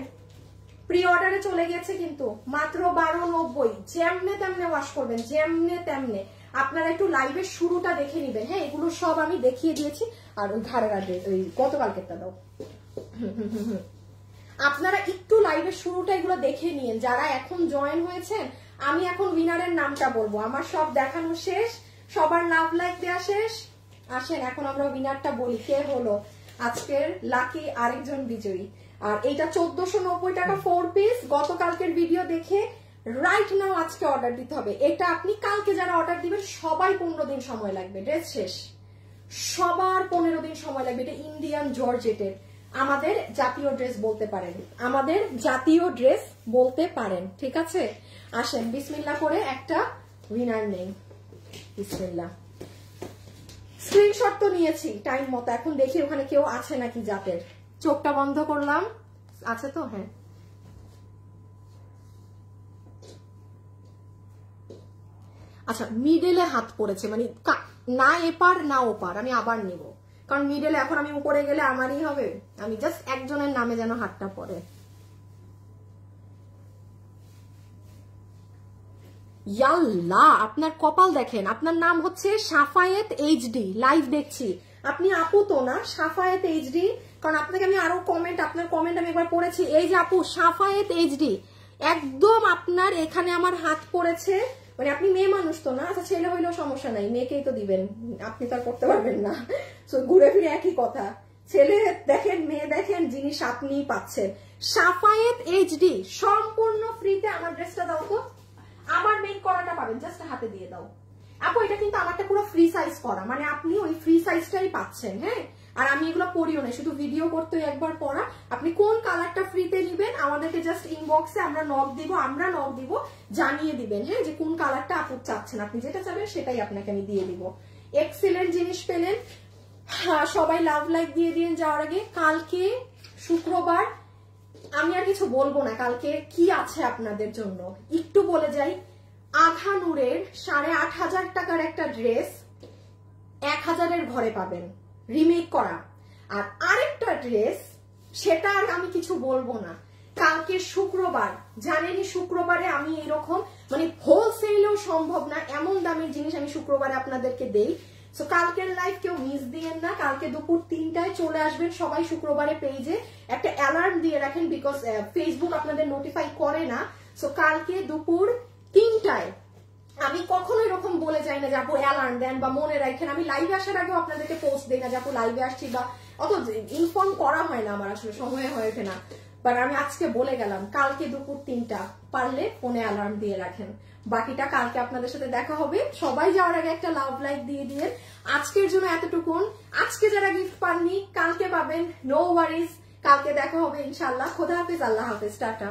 প্রি অর্ডারে চলে গেছে কিন্তু মাত্র 12.90, যেমনে তেমনে ওয়াশ করবেন, যেমনে তেমনে। আপনারা একটু লাইভের শুরুটা দেখে নিবেন। হ্যাঁ এগুলো সব আমি দেখিয়ে দিয়েছি, আর ওই ঘাড়ের ড্রেস ওই গতকালকেরটা দাও। আপনারা একটু লাইভের শুরুটা এগুলো দেখে নিন, যারা এখন জয়েন হয়েছেন। আমি এখন উইনারের নামটা বলবো, আমার সব দেখানো শেষ, সবার লাভ লাইক দেওয়া শেষ। আসেন এখন আমরা উইনারটা বলি, কে হলো আজকের লাকি আরেকজন বিজয়ী। আর এইটা 1490 টাকা 4 পিস। গতকালকের ভিডিও দেখে রাইট নাও আজকে অর্ডার দিতে হবে। এটা আপনি কালকে যারা অর্ডার দিবেন সবাই 15 দিন সময় লাগবে, ড্রেস শেষ, সবার 15 দিন সময় লাগবে। এটা ইন্ডিয়ান জর্জেটের, আমাদের জাতীয় ড্রেস বলতে পারেন, আমাদের জাতীয় ড্রেস বলতে পারেন, ঠিক আছে। আসেন বিসমিল্লাহ করে একটা উইনার নেই, বিসমিল্লাহ। স্ক্রিনশট তো নিয়েছি টাইম মতো, এখন দেখি ওখানে কেউ আছে নাকি জাতের। চোখটা বন্ধ করলাম, আছে তো? হ্যাঁ আচ্ছা, মিডলে হাত পড়েছে, মানে না এপার না ওপার, আমি আবার নিব, কারণ মিডলে এখন আমি উপরে গেলে আমারই হবে। আমি জাস্ট একজনের নামে যেন হাতটা পড়ে। ইয়াল্লা, আপনার কপাল দেখেন, আপনার নাম হচ্ছে সাফায়েত এইচডি, লাইভ দেখছি। আপনি আপু তো না, সাফায়েত এইচডি, কারণ আপনাকে আমি আরো কমেন্ট, আপনার কমেন্ট আমি একবার পড়েছি। এই যে আপু সাফায়েত এইচডি, একদম আপনার এখানে আমার হাত পড়েছে। মানে আপনি মেয়ে মানুষ তো না, আচ্ছা ছেলে হইলেও সমস্যা নাই, মেয়েকেই তো দিবেন, আপনি তো আর করতে পারবেন না, ঘুরে ফিরে একই কথা। ছেলে দেখেন মেয়ে দেখেন, জিনিস আপনিই পাচ্ছেন। সাফায়েত এইচডি সম্পূর্ণ ফ্রিতে। আমার ড্রেসটা দাও তো, আমার মেক করাটা পাবেন, জাস্ট হাতে দিয়ে দাও আপু। এটা কিন্তু আমারটা পুরো ফ্রি সাইজ করা, মানে আপনি ওই ফ্রি সাইজটাই পাচ্ছেন। হ্যাঁ আর আমি এগুলো পরিও না, শুধু ভিডিও করতে একবার পরা। আপনি কোন কালারটা ফ্রিতে নিবেন আমাদেরকে জাস্ট ইনবক্সে আমরা নক দিব, জানিয়ে দিবেন। হ্যাঁ যে কোন কালারটা আপু চাচ্ছেন, আপনি যেটা চাবেন সেটাই আপনাকে আমি দিয়ে দিব। এক্সেলেন্ট জিনিস পেলেন। হ্যাঁ সবাই লাভ লাইক দিয়ে দিন যাওয়ার আগে। কালকে শুক্রবার, আমি আর কিছু বলবো না, কালকে কি আছে আপনাদের জন্য একটু বলে যাই। আঘা নূরের 8,500 টাকার একটা ড্রেস 1000-এর ঘরে পাবেন, রিমেক করা। আর আরেকটা ড্রেস, সেটা আর আমি কিছু বলবো না। কালকে শুক্রবার, জানেনই শুক্রবারে আমি এরকম মানে হোলসেলেও সম্ভব না এমন দামের জিনিস আমি শুক্রবারে আপনাদেরকে দেই। সো কালকের লাইভ কেউ মিস দিয়েন না, কালকে দুপুর 3টায় চলে আসবেন সবাই শুক্রবারে পেজে। একটা অ্যালার্ম দিয়ে রাখেন, বিকজ ফেসবুক আপনাদের নোটিফাই করে না। সো কালকে দুপুর 3টায়, আমি কখনো এরকম বলে যাই না যে আপু অ্যালার্ম দেন বা মনে রাখেন। আমি লাইভে আসার আগেও আপনাদেরকে পোস্ট দিই না যে আপু লাইভে আসছি, বা অত ইনফর্ম করা হয় না, আমার আসলে সময় হয়ে ওঠে না। বাট আমি আজকে বলে গেলাম, কালকে দুপুর 3টা, পারলে ফোনে অ্যালার্ম দিয়ে রাখেন। বাকিটা কালকে আপনাদের সাথে দেখা হবে। সবাই যাওয়ার আগে একটা লাভ লাইক দিয়ে দিয়ে। আজকের জন্য এতটুকুন। আজকে যারা গিফট পাননি কালকে পাবেন, নো ওয়ারিজ, কালকে দেখা হবে ইনশাল্লাহ। খোদা হাফেজ, আল্লাহ হাফেজ, টাটা।